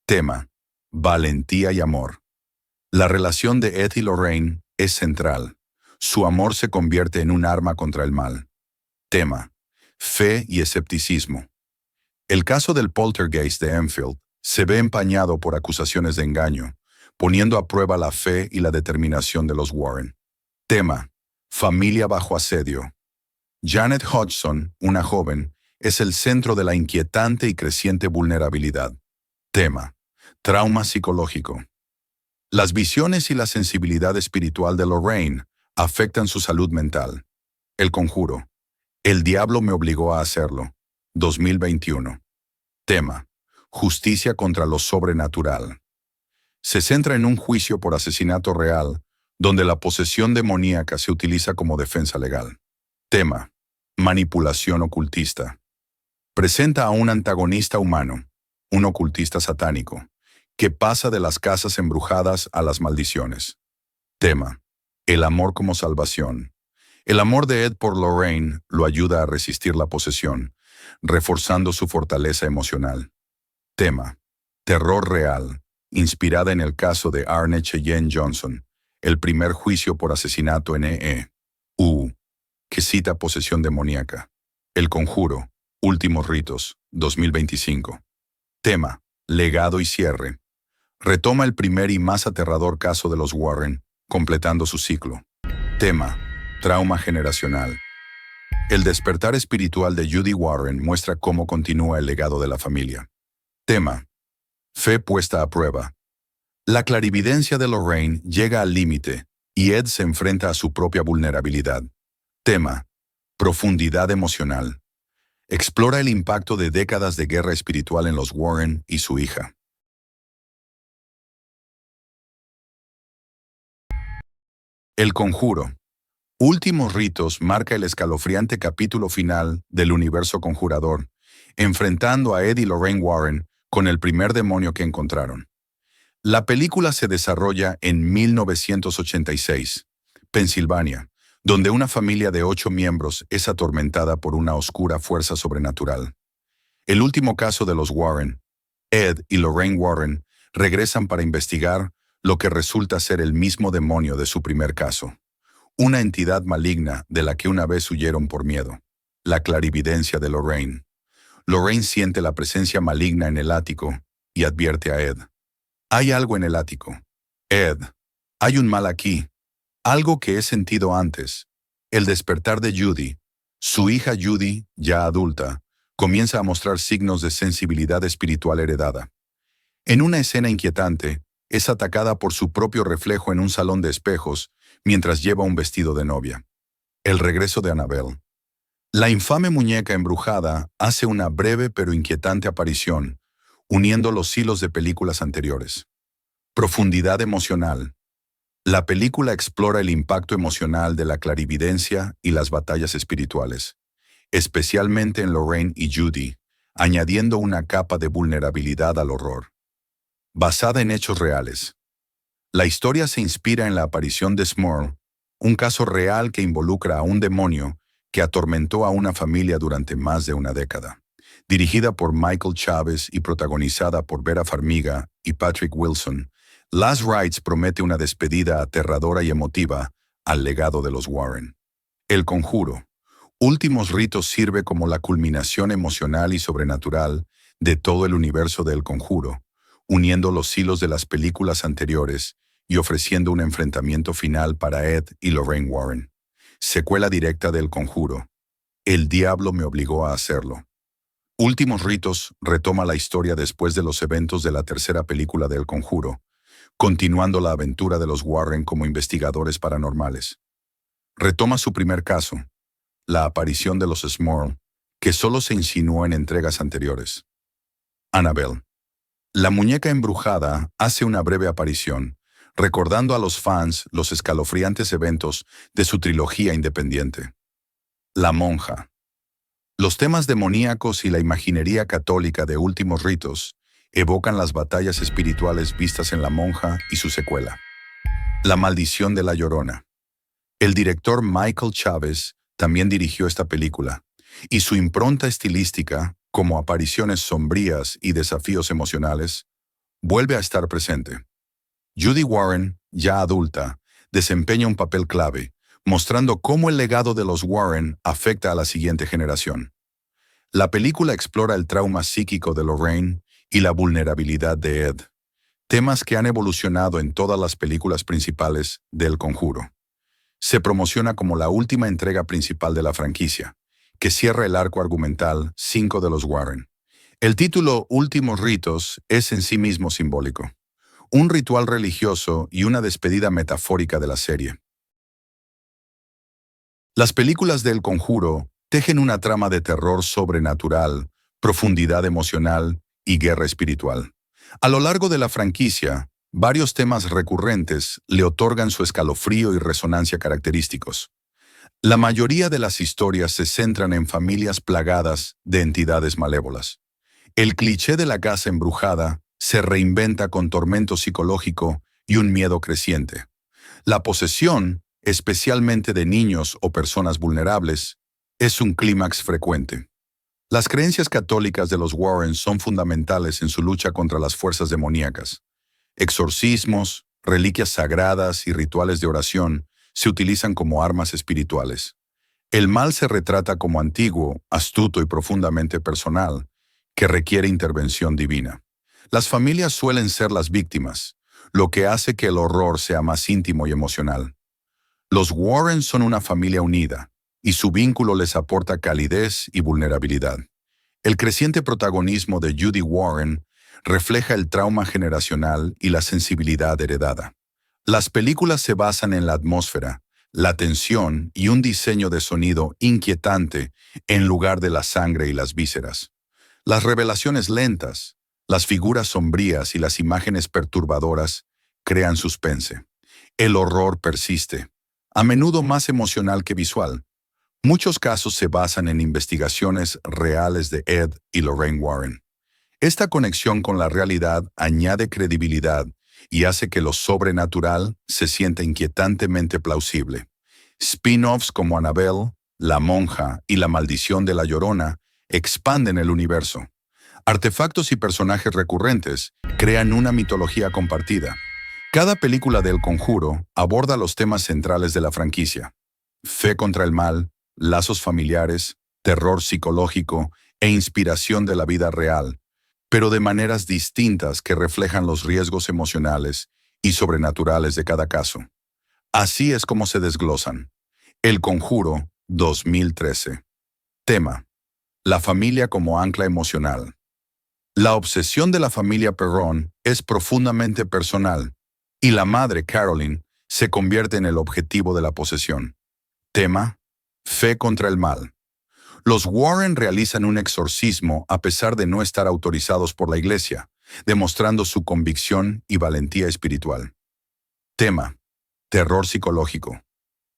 Tema: valentía y amor. La relación de Ed y Lorraine es central. Su amor se convierte en un arma contra el mal. Tema: fe y escepticismo. El caso del poltergeist de Enfield se ve empañado por acusaciones de engaño, poniendo a prueba la fe y la determinación de los Warren. Tema: familia bajo asedio. Janet Hodgson, una joven, es el centro de la inquietante y creciente vulnerabilidad. Tema: trauma psicológico. Las visiones y la sensibilidad espiritual de Lorraine afectan su salud mental. El Conjuro. El diablo me obligó a hacerlo. 2021. Tema: justicia contra lo sobrenatural. Se centra en un juicio por asesinato real, donde la posesión demoníaca se utiliza como defensa legal. Tema: manipulación ocultista. Presenta a un antagonista humano, un ocultista satánico, que pasa de las casas embrujadas a las maldiciones. Tema: El amor como salvación. El amor de Ed por Lorraine lo ayuda a resistir la posesión, reforzando su fortaleza emocional. Tema: terror real, inspirada en el caso de Arne Cheyenne Johnson, el primer juicio por asesinato en E.U., que cita posesión demoníaca. El Conjuro, Últimos Ritos, 2025. Tema: legado y cierre. Retoma el primer y más aterrador caso de los Warren, completando su ciclo. Tema: trauma generacional. El despertar espiritual de Judy Warren muestra cómo continúa el legado de la familia. Tema: fe puesta a prueba. La clarividencia de Lorraine llega al límite y Ed se enfrenta a su propia vulnerabilidad. Tema: profundidad emocional. Explora el impacto de décadas de guerra espiritual en los Warren y su hija. El Conjuro. Últimos Ritos marca el escalofriante capítulo final del universo conjurador, enfrentando a Ed y Lorraine Warren con el primer demonio que encontraron. La película se desarrolla en 1986, Pensilvania, donde una familia de 8 miembros es atormentada por una oscura fuerza sobrenatural. El último caso de los Warren, Ed y Lorraine Warren, regresan para investigar lo que resulta ser el mismo demonio de su primer caso. Una entidad maligna de la que una vez huyeron por miedo. La clarividencia de Lorraine. Lorraine siente la presencia maligna en el ático y advierte a Ed. Hay algo en el ático. Ed, hay un mal aquí. Algo que he sentido antes. El despertar de Judy. Su hija Judy, ya adulta, comienza a mostrar signos de sensibilidad espiritual heredada. En una escena inquietante, es atacada por su propio reflejo en un salón de espejos mientras lleva un vestido de novia. El regreso de Annabelle. La infame muñeca embrujada hace una breve pero inquietante aparición, uniendo los hilos de películas anteriores. Profundidad emocional. La película explora el impacto emocional de la clarividencia y las batallas espirituales, especialmente en Lorraine y Judy, añadiendo una capa de vulnerabilidad al horror. Basada en hechos reales. La historia se inspira en la aparición de Smurl, un caso real que involucra a un demonio que atormentó a una familia durante más de una década. Dirigida por Michael Chávez y protagonizada por Vera Farmiga y Patrick Wilson, Last Rites promete una despedida aterradora y emotiva al legado de los Warren. El Conjuro. Últimos Ritos sirve como la culminación emocional y sobrenatural de todo el universo del Conjuro, uniendo los hilos de las películas anteriores y ofreciendo un enfrentamiento final para Ed y Lorraine Warren. Secuela directa del Conjuro. El diablo me obligó a hacerlo. Últimos Ritos retoma la historia después de los eventos de la tercera película del Conjuro, continuando la aventura de los Warren como investigadores paranormales. Retoma su primer caso, la aparición de los Smurl, que solo se insinuó en entregas anteriores. Annabelle. La muñeca embrujada hace una breve aparición, recordando a los fans los escalofriantes eventos de su trilogía independiente. La monja. Los temas demoníacos y la imaginería católica de Últimos Ritos evocan las batallas espirituales vistas en La monja y su secuela. La maldición de la Llorona. El director Michael Chávez también dirigió esta película, y su impronta estilística, como apariciones sombrías y desafíos emocionales, vuelve a estar presente. Judy Warren, ya adulta, desempeña un papel clave, mostrando cómo el legado de los Warren afecta a la siguiente generación. La película explora el trauma psíquico de Lorraine y la vulnerabilidad de Ed, temas que han evolucionado en todas las películas principales del Conjuro. Se promociona como la última entrega principal de la franquicia, que cierra el arco argumental 5 de los Warren. El título Últimos Ritos es en sí mismo simbólico, un ritual religioso y una despedida metafórica de la serie. Las películas del Conjuro tejen una trama de terror sobrenatural, profundidad emocional y guerra espiritual. A lo largo de la franquicia, varios temas recurrentes le otorgan su escalofrío y resonancia característicos. La mayoría de las historias se centran en familias plagadas de entidades malévolas. El cliché de la casa embrujada se reinventa con tormento psicológico y un miedo creciente. La posesión especialmente de niños o personas vulnerables, es un clímax frecuente. Las creencias católicas de los Warren son fundamentales en su lucha contra las fuerzas demoníacas. Exorcismos, reliquias sagradas y rituales de oración se utilizan como armas espirituales. El mal se retrata como antiguo, astuto y profundamente personal, que requiere intervención divina. Las familias suelen ser las víctimas, lo que hace que el horror sea más íntimo y emocional. Los Warren son una familia unida, y su vínculo les aporta calidez y vulnerabilidad. El creciente protagonismo de Judy Warren refleja el trauma generacional y la sensibilidad heredada. Las películas se basan en la atmósfera, la tensión y un diseño de sonido inquietante en lugar de la sangre y las vísceras. Las revelaciones lentas, las figuras sombrías y las imágenes perturbadoras crean suspense. El horror persiste, a menudo más emocional que visual. Muchos casos se basan en investigaciones reales de Ed y Lorraine Warren. Esta conexión con la realidad añade credibilidad y hace que lo sobrenatural se sienta inquietantemente plausible. Spin-offs como Annabelle, La Monja y La Maldición de la Llorona expanden el universo. Artefactos y personajes recurrentes crean una mitología compartida. Cada película de El Conjuro aborda los temas centrales de la franquicia: fe contra el mal, lazos familiares, terror psicológico e inspiración de la vida real, pero de maneras distintas que reflejan los riesgos emocionales y sobrenaturales de cada caso. Así es como se desglosan. El Conjuro, 2013. Tema: la familia como ancla emocional. La obsesión de la familia Perron es profundamente personal, y la madre, Caroline, se convierte en el objetivo de la posesión. Tema: fe contra el mal. Los Warren realizan un exorcismo a pesar de no estar autorizados por la Iglesia, demostrando su convicción y valentía espiritual. Tema: terror psicológico.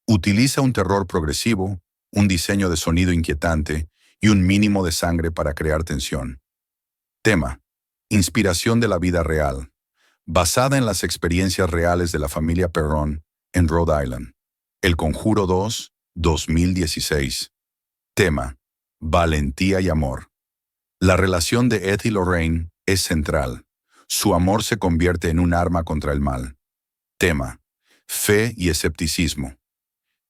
Utiliza un terror progresivo, un diseño de sonido inquietante y un mínimo de sangre para crear tensión. Tema: inspiración de la vida real. Basada en las experiencias reales de la familia Perron en Rhode Island. El Conjuro 2, 2016. Tema: valentía y amor. La relación de Ed y Lorraine es central. Su amor se convierte en un arma contra el mal. Tema: fe y escepticismo.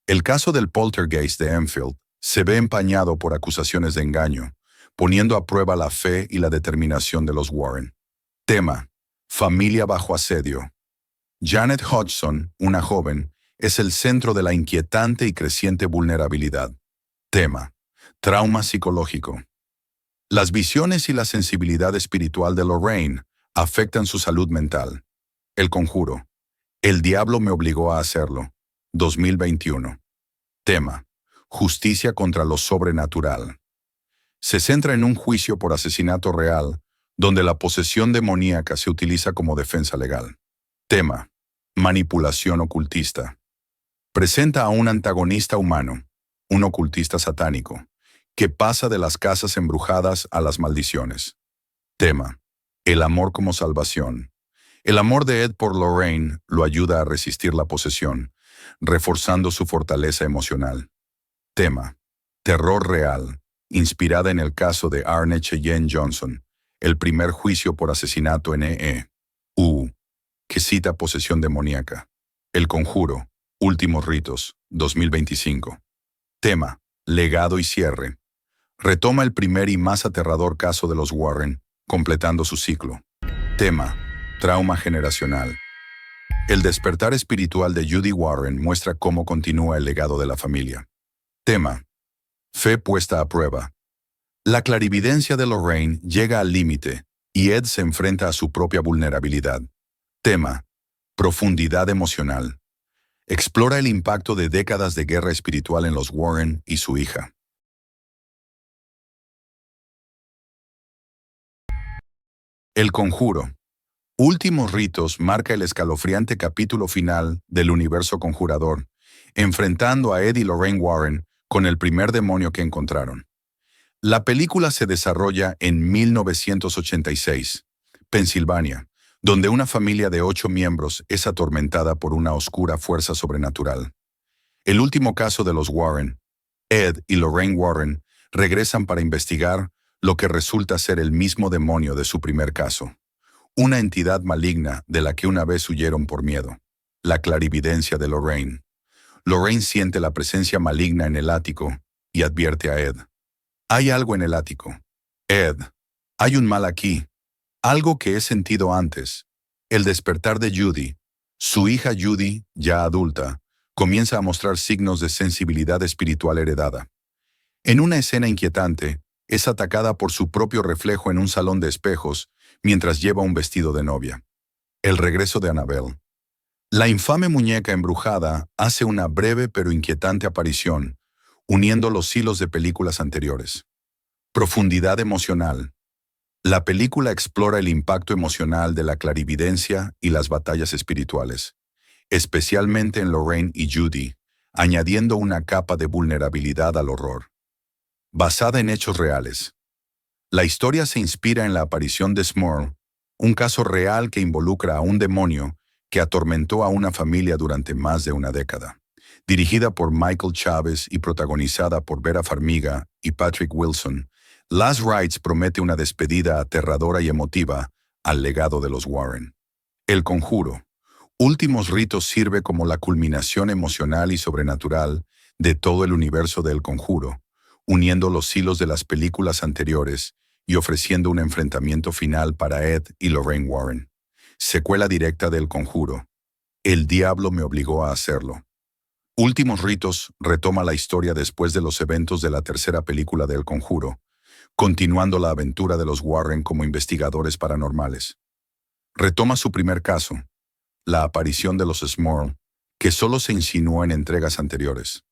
El caso del poltergeist de Enfield se ve empañado por acusaciones de engaño, poniendo a prueba la fe y la determinación de los Warren. Tema: familia bajo asedio. Janet Hodgson, una joven, es el centro de la inquietante y creciente vulnerabilidad. Tema: trauma psicológico. Las visiones y la sensibilidad espiritual de Lorraine afectan su salud mental. El Conjuro. El diablo me obligó a hacerlo. 2021. Tema: justicia contra lo sobrenatural. Se centra en un juicio por asesinato real, donde la posesión demoníaca se utiliza como defensa legal. Tema: manipulación ocultista. Presenta a un antagonista humano, un ocultista satánico, que pasa de las casas embrujadas a las maldiciones. Tema: el amor como salvación. El amor de Ed por Lorraine lo ayuda a resistir la posesión, reforzando su fortaleza emocional. Tema: terror real, inspirada en el caso de Arne Cheyenne Johnson, el primer juicio por asesinato en E.U., que cita posesión demoníaca. El Conjuro, últimos ritos, 2025. Tema: legado y cierre. Retoma el primer y más aterrador caso de los Warren, completando su ciclo. Tema: trauma generacional. El despertar espiritual de Judy Warren muestra cómo continúa el legado de la familia. Tema: fe puesta a prueba. La clarividencia de Lorraine llega al límite y Ed se enfrenta a su propia vulnerabilidad. Tema: profundidad emocional. Explora el impacto de décadas de guerra espiritual en los Warren y su hija. El Conjuro. Últimos ritos marca el escalofriante capítulo final del universo conjurador, enfrentando a Ed y Lorraine Warren con el primer demonio que encontraron. La película se desarrolla en 1986, Pensilvania, donde una familia de 8 miembros es atormentada por una oscura fuerza sobrenatural. El último caso de los Warren, Ed y Lorraine Warren, regresan para investigar lo que resulta ser el mismo demonio de su primer caso. Una entidad maligna de la que una vez huyeron por miedo. La clarividencia de Lorraine. Lorraine siente la presencia maligna en el ático y advierte a Ed. Hay algo en el ático. Ed, hay un mal aquí. Algo que he sentido antes. El despertar de Judy. Su hija Judy, ya adulta, comienza a mostrar signos de sensibilidad espiritual heredada. En una escena inquietante, es atacada por su propio reflejo en un salón de espejos mientras lleva un vestido de novia. El regreso de Annabelle. La infame muñeca embrujada hace una breve pero inquietante aparición, uniendo los hilos de películas anteriores. Profundidad emocional. La película explora el impacto emocional de la clarividencia y las batallas espirituales, especialmente en Lorraine y Judy, añadiendo una capa de vulnerabilidad al horror. Basada en hechos reales. La historia se inspira en la aparición de Smurl, un caso real que involucra a un demonio que atormentó a una familia durante más de una década. Dirigida por Michael Chávez y protagonizada por Vera Farmiga y Patrick Wilson, Last Rites promete una despedida aterradora y emotiva al legado de los Warren. El Conjuro. Últimos Ritos sirve como la culminación emocional y sobrenatural de todo el universo de El Conjuro, uniendo los hilos de las películas anteriores y ofreciendo un enfrentamiento final para Ed y Lorraine Warren. Secuela directa de El Conjuro. El diablo me obligó a hacerlo. Últimos Ritos retoma la historia después de los eventos de la tercera película de El Conjuro, continuando la aventura de los Warren como investigadores paranormales. Retoma su primer caso, la aparición de los Smurl, que solo se insinuó en entregas anteriores.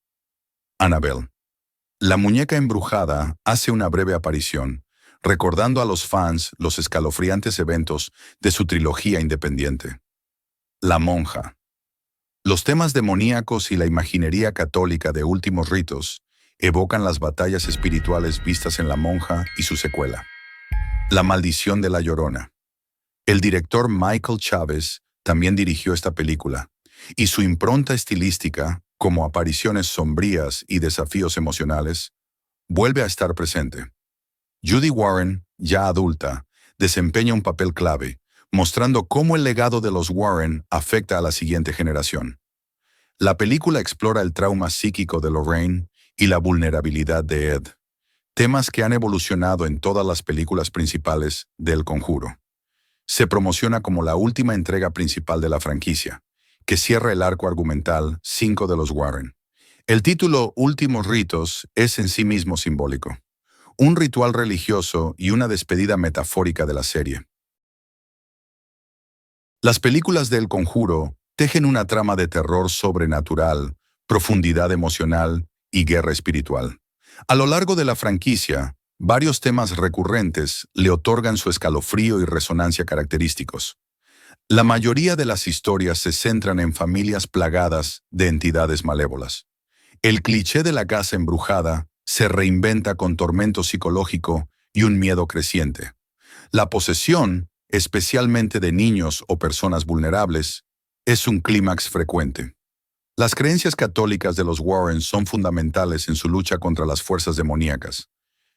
Annabelle. La muñeca embrujada hace una breve aparición, recordando a los fans los escalofriantes eventos de su trilogía independiente. La monja. Los temas demoníacos y la imaginería católica de Últimos Ritos evocan las batallas espirituales vistas en La monja y su secuela. La maldición de la Llorona. El director Michael Chávez también dirigió esta película, y su impronta estilística, como apariciones sombrías y desafíos emocionales, vuelve a estar presente. Judy Warren, ya adulta, desempeña un papel clave, mostrando cómo el legado de los Warren afecta a la siguiente generación. La película explora el trauma psíquico de Lorraine y la vulnerabilidad de Ed, temas que han evolucionado en todas las películas principales de El Conjuro. Se promociona como la última entrega principal de la franquicia, que cierra el arco argumental 5 de los Warren. El título Últimos Ritos es en sí mismo simbólico, un ritual religioso y una despedida metafórica de la serie. Las películas de El Conjuro tejen una trama de terror sobrenatural, profundidad emocional y guerra espiritual. A lo largo de la franquicia, varios temas recurrentes le otorgan su escalofrío y resonancia característicos. La mayoría de las historias se centran en familias plagadas de entidades malévolas. El cliché de la casa embrujada se reinventa con tormento psicológico y un miedo creciente. La posesión, especialmente de niños o personas vulnerables, es un clímax frecuente. Las creencias católicas de los Warren son fundamentales en su lucha contra las fuerzas demoníacas.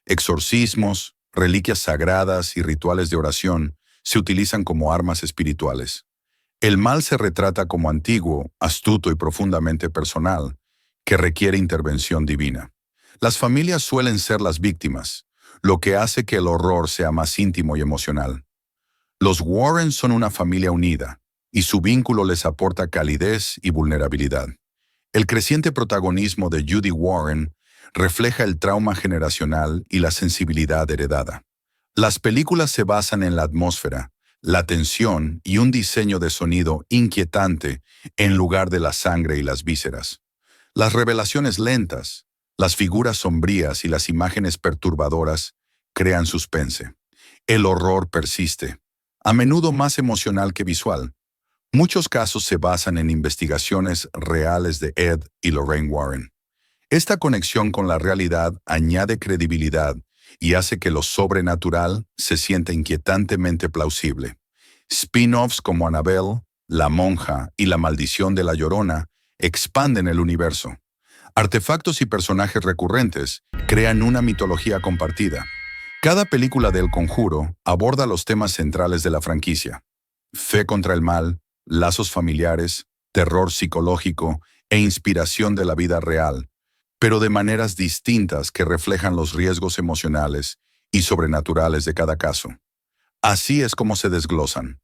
Exorcismos, reliquias sagradas y rituales de oración se utilizan como armas espirituales. El mal se retrata como antiguo, astuto y profundamente personal, que requiere intervención divina. Las familias suelen ser las víctimas, lo que hace que el horror sea más íntimo y emocional. Los Warren son una familia unida, y su vínculo les aporta calidez y vulnerabilidad. El creciente protagonismo de Judy Warren refleja el trauma generacional y la sensibilidad heredada. Las películas se basan en la atmósfera, la tensión y un diseño de sonido inquietante en lugar de la sangre y las vísceras. Las revelaciones lentas, las figuras sombrías y las imágenes perturbadoras crean suspense. El horror persiste, a menudo más emocional que visual. Muchos casos se basan en investigaciones reales de Ed y Lorraine Warren. Esta conexión con la realidad añade credibilidad y hace que lo sobrenatural se sienta inquietantemente plausible. Spin-offs como Annabelle, La monja y La maldición de la Llorona expanden el universo, Artefactos y personajes recurrentes crean una mitología compartida. Cada película de El Conjuro aborda los temas centrales de la franquicia: fe contra el mal, lazos familiares, terror psicológico e inspiración de la vida real, pero de maneras distintas que reflejan los riesgos emocionales y sobrenaturales de cada caso. Así es como se desglosan.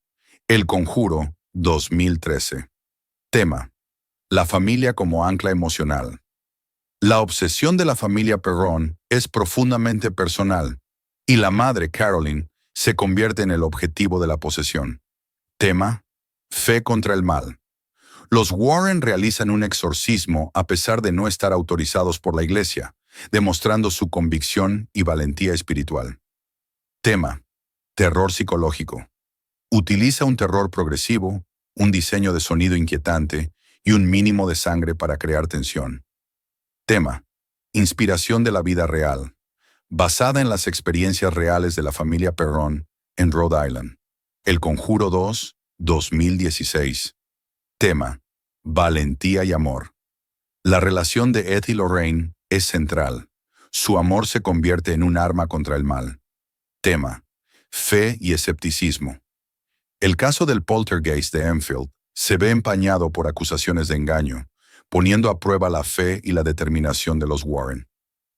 El Conjuro 2013. Tema: la familia como ancla emocional. La obsesión de la familia Perron es profundamente personal, y la madre, Caroline, se convierte en el objetivo de la posesión. Tema: fe contra el mal. Los Warren realizan un exorcismo a pesar de no estar autorizados por la iglesia, demostrando su convicción y valentía espiritual. Tema: terror psicológico. Utiliza un terror progresivo, un diseño de sonido inquietante y un mínimo de sangre para crear tensión. Tema: inspiración de la vida real, basada en las experiencias reales de la familia Perron en Rhode Island. El Conjuro 2, 2016. Tema: valentía y amor. La relación de Ed y Lorraine es central. Su amor se convierte en un arma contra el mal. Tema: fe y escepticismo. El caso del poltergeist de Enfield se ve empañado por acusaciones de engaño, poniendo a prueba la fe y la determinación de los Warren.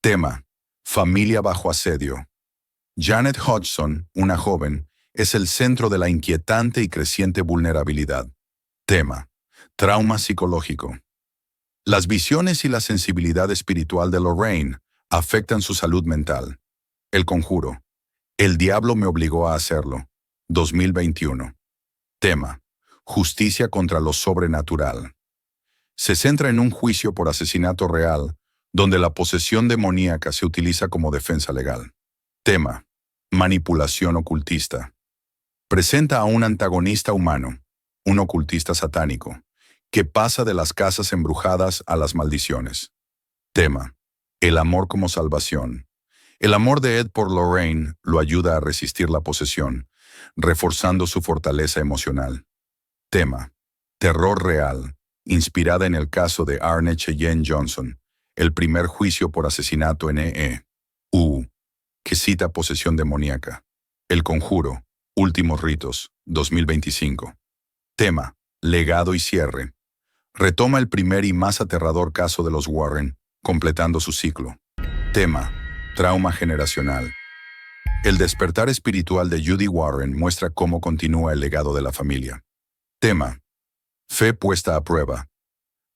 Tema: familia bajo asedio. Janet Hodgson, una joven, es el centro de la inquietante y creciente vulnerabilidad. Tema: trauma psicológico. Las visiones y la sensibilidad espiritual de Lorraine afectan su salud mental. El Conjuro. El diablo me obligó a hacerlo. 2021. Tema: justicia contra lo sobrenatural. Se centra en un juicio por asesinato real, donde la posesión demoníaca se utiliza como defensa legal. Tema: manipulación ocultista. Presenta a un antagonista humano, un ocultista satánico, que pasa de las casas embrujadas a las maldiciones. Tema: el amor como salvación. El amor de Ed por Lorraine lo ayuda a resistir la posesión, reforzando su fortaleza emocional. Tema: terror real, inspirada en el caso de Arne Cheyenne Johnson, el primer juicio por asesinato en E.U., que cita posesión demoníaca. El Conjuro, últimos ritos, 2025. Tema: legado y cierre. Retoma el primer y más aterrador caso de los Warren, completando su ciclo. Tema: trauma generacional. El despertar espiritual de Judy Warren muestra cómo continúa el legado de la familia. Tema: fe puesta a prueba.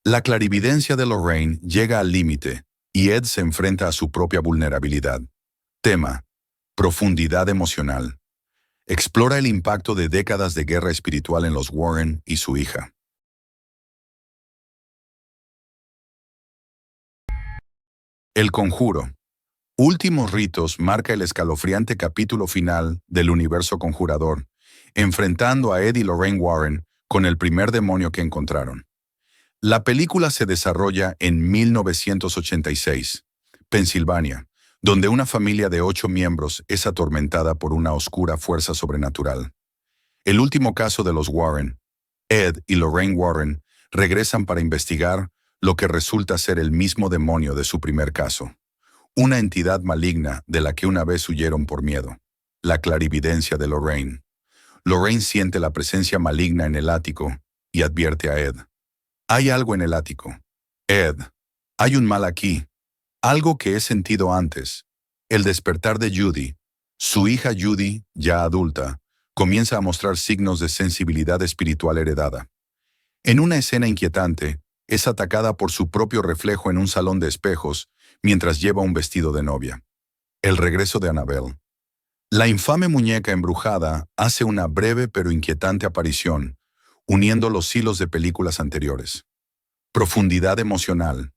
La clarividencia de Lorraine llega al límite y Ed se enfrenta a su propia vulnerabilidad. Tema: profundidad emocional. Explora el impacto de décadas de guerra espiritual en los Warren y su hija. El Conjuro. Últimos ritos marca el escalofriante capítulo final del universo conjurador, enfrentando a Ed y Lorraine Warren con el primer demonio que encontraron. La película se desarrolla en 1986, Pensilvania, donde una familia de 8 miembros es atormentada por una oscura fuerza sobrenatural. El último caso de los Warren, Ed y Lorraine Warren, regresan para investigar lo que resulta ser el mismo demonio de su primer caso. Una entidad maligna de la que una vez huyeron por miedo. La clarividencia de Lorraine. Lorraine siente la presencia maligna en el ático y advierte a Ed. Hay algo en el ático. Ed, hay un mal aquí. Algo que he sentido antes. El despertar de Judy. Su hija Judy, ya adulta, comienza a mostrar signos de sensibilidad espiritual heredada. En una escena inquietante, es atacada por su propio reflejo en un salón de espejos mientras lleva un vestido de novia. El regreso de Annabelle. La infame muñeca embrujada hace una breve pero inquietante aparición, uniendo los hilos de películas anteriores. Profundidad emocional.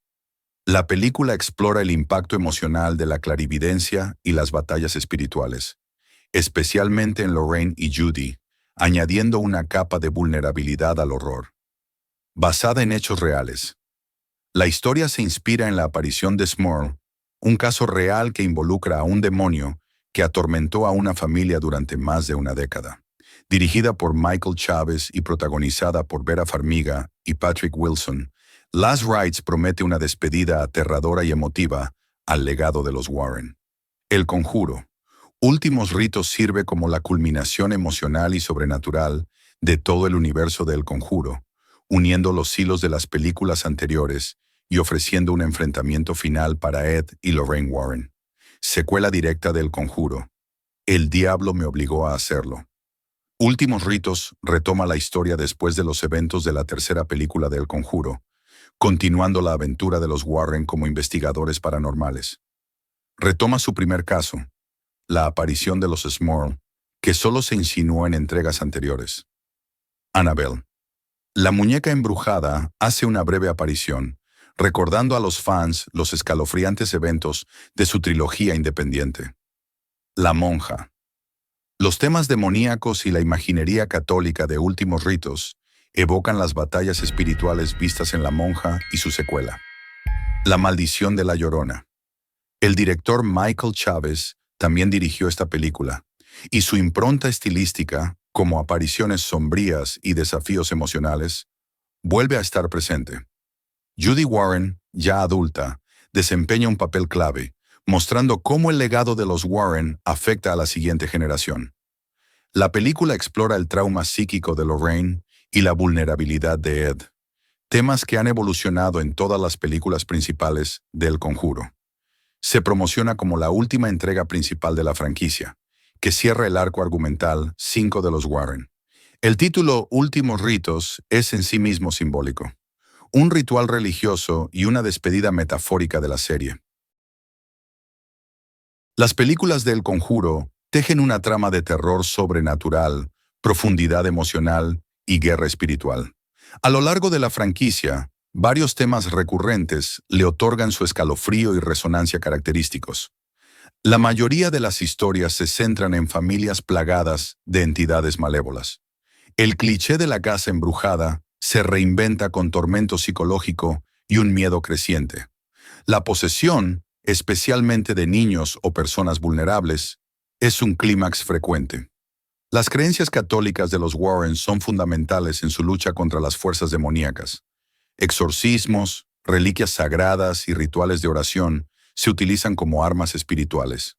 La película explora el impacto emocional de la clarividencia y las batallas espirituales, especialmente en Lorraine y Judy, añadiendo una capa de vulnerabilidad al horror. Basada en hechos reales. La historia se inspira en la aparición de Smurl, un caso real que involucra a un demonio que atormentó a una familia durante más de una década. Dirigida por Michael Chávez y protagonizada por Vera Farmiga y Patrick Wilson, Last Rites promete una despedida aterradora y emotiva al legado de los Warren. El Conjuro. Últimos Ritos sirve como la culminación emocional y sobrenatural de todo el universo del Conjuro, uniendo los hilos de las películas anteriores y ofreciendo un enfrentamiento final para Ed y Lorraine Warren. Secuela directa del Conjuro. El diablo me obligó a hacerlo. Últimos Ritos retoma la historia después de los eventos de la tercera película del Conjuro, continuando la aventura de los Warren como investigadores paranormales. Retoma su primer caso, la aparición de los Smurl, que solo se insinuó en entregas anteriores. Annabelle. La muñeca embrujada hace una breve aparición, recordando a los fans los escalofriantes eventos de su trilogía independiente. La monja. Los temas demoníacos y la imaginería católica de Últimos Ritos evocan las batallas espirituales vistas en La monja y su secuela. La maldición de la Llorona. El director Michael Chávez también dirigió esta película, y su impronta estilística, como apariciones sombrías y desafíos emocionales, vuelve a estar presente. Judy Warren, ya adulta, desempeña un papel clave, mostrando cómo el legado de los Warren afecta a la siguiente generación. La película explora el trauma psíquico de Lorraine y la vulnerabilidad de Ed, temas que han evolucionado en todas las películas principales del Conjuro. Se promociona como la última entrega principal de la franquicia, que cierra el arco argumental 5 de los Warren. El título Últimos Ritos es en sí mismo simbólico, un ritual religioso y una despedida metafórica de la serie. Las películas del Conjuro tejen una trama de terror sobrenatural, profundidad emocional y guerra espiritual. A lo largo de la franquicia, varios temas recurrentes le otorgan su escalofrío y resonancia característicos. La mayoría de las historias se centran en familias plagadas de entidades malévolas. El cliché de la casa embrujada se reinventa con tormento psicológico y un miedo creciente. La posesión, especialmente de niños o personas vulnerables, es un clímax frecuente. Las creencias católicas de los Warren son fundamentales en su lucha contra las fuerzas demoníacas. Exorcismos, reliquias sagradas y rituales de oración se utilizan como armas espirituales.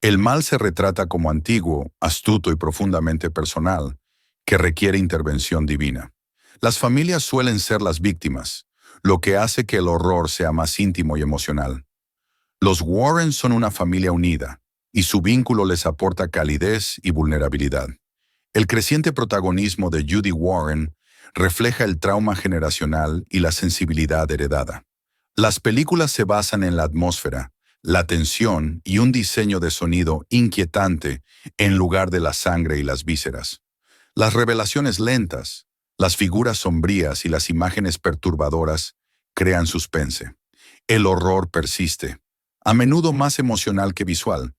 El mal se retrata como antiguo, astuto y profundamente personal, que requiere intervención divina. Las familias suelen ser las víctimas, lo que hace que el horror sea más íntimo y emocional. Los Warren son una familia unida, y su vínculo les aporta calidez y vulnerabilidad. El creciente protagonismo de Judy Warren refleja el trauma generacional y la sensibilidad heredada. Las películas se basan en la atmósfera, la tensión y un diseño de sonido inquietante en lugar de la sangre y las vísceras. Las revelaciones lentas, las figuras sombrías y las imágenes perturbadoras crean suspense. El horror persiste, a menudo más emocional que visual.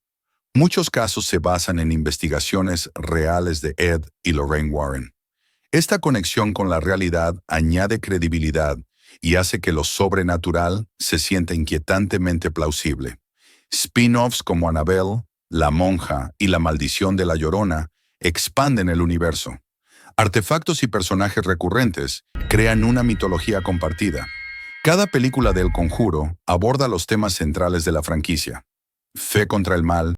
Muchos casos se basan en investigaciones reales de Ed y Lorraine Warren. Esta conexión con la realidad añade credibilidad y hace que lo sobrenatural se sienta inquietantemente plausible. Spin-offs como Annabelle, La monja y La maldición de la Llorona expanden el universo. Artefactos y personajes recurrentes crean una mitología compartida. Cada película del Conjuro aborda los temas centrales de la franquicia: fe contra el mal,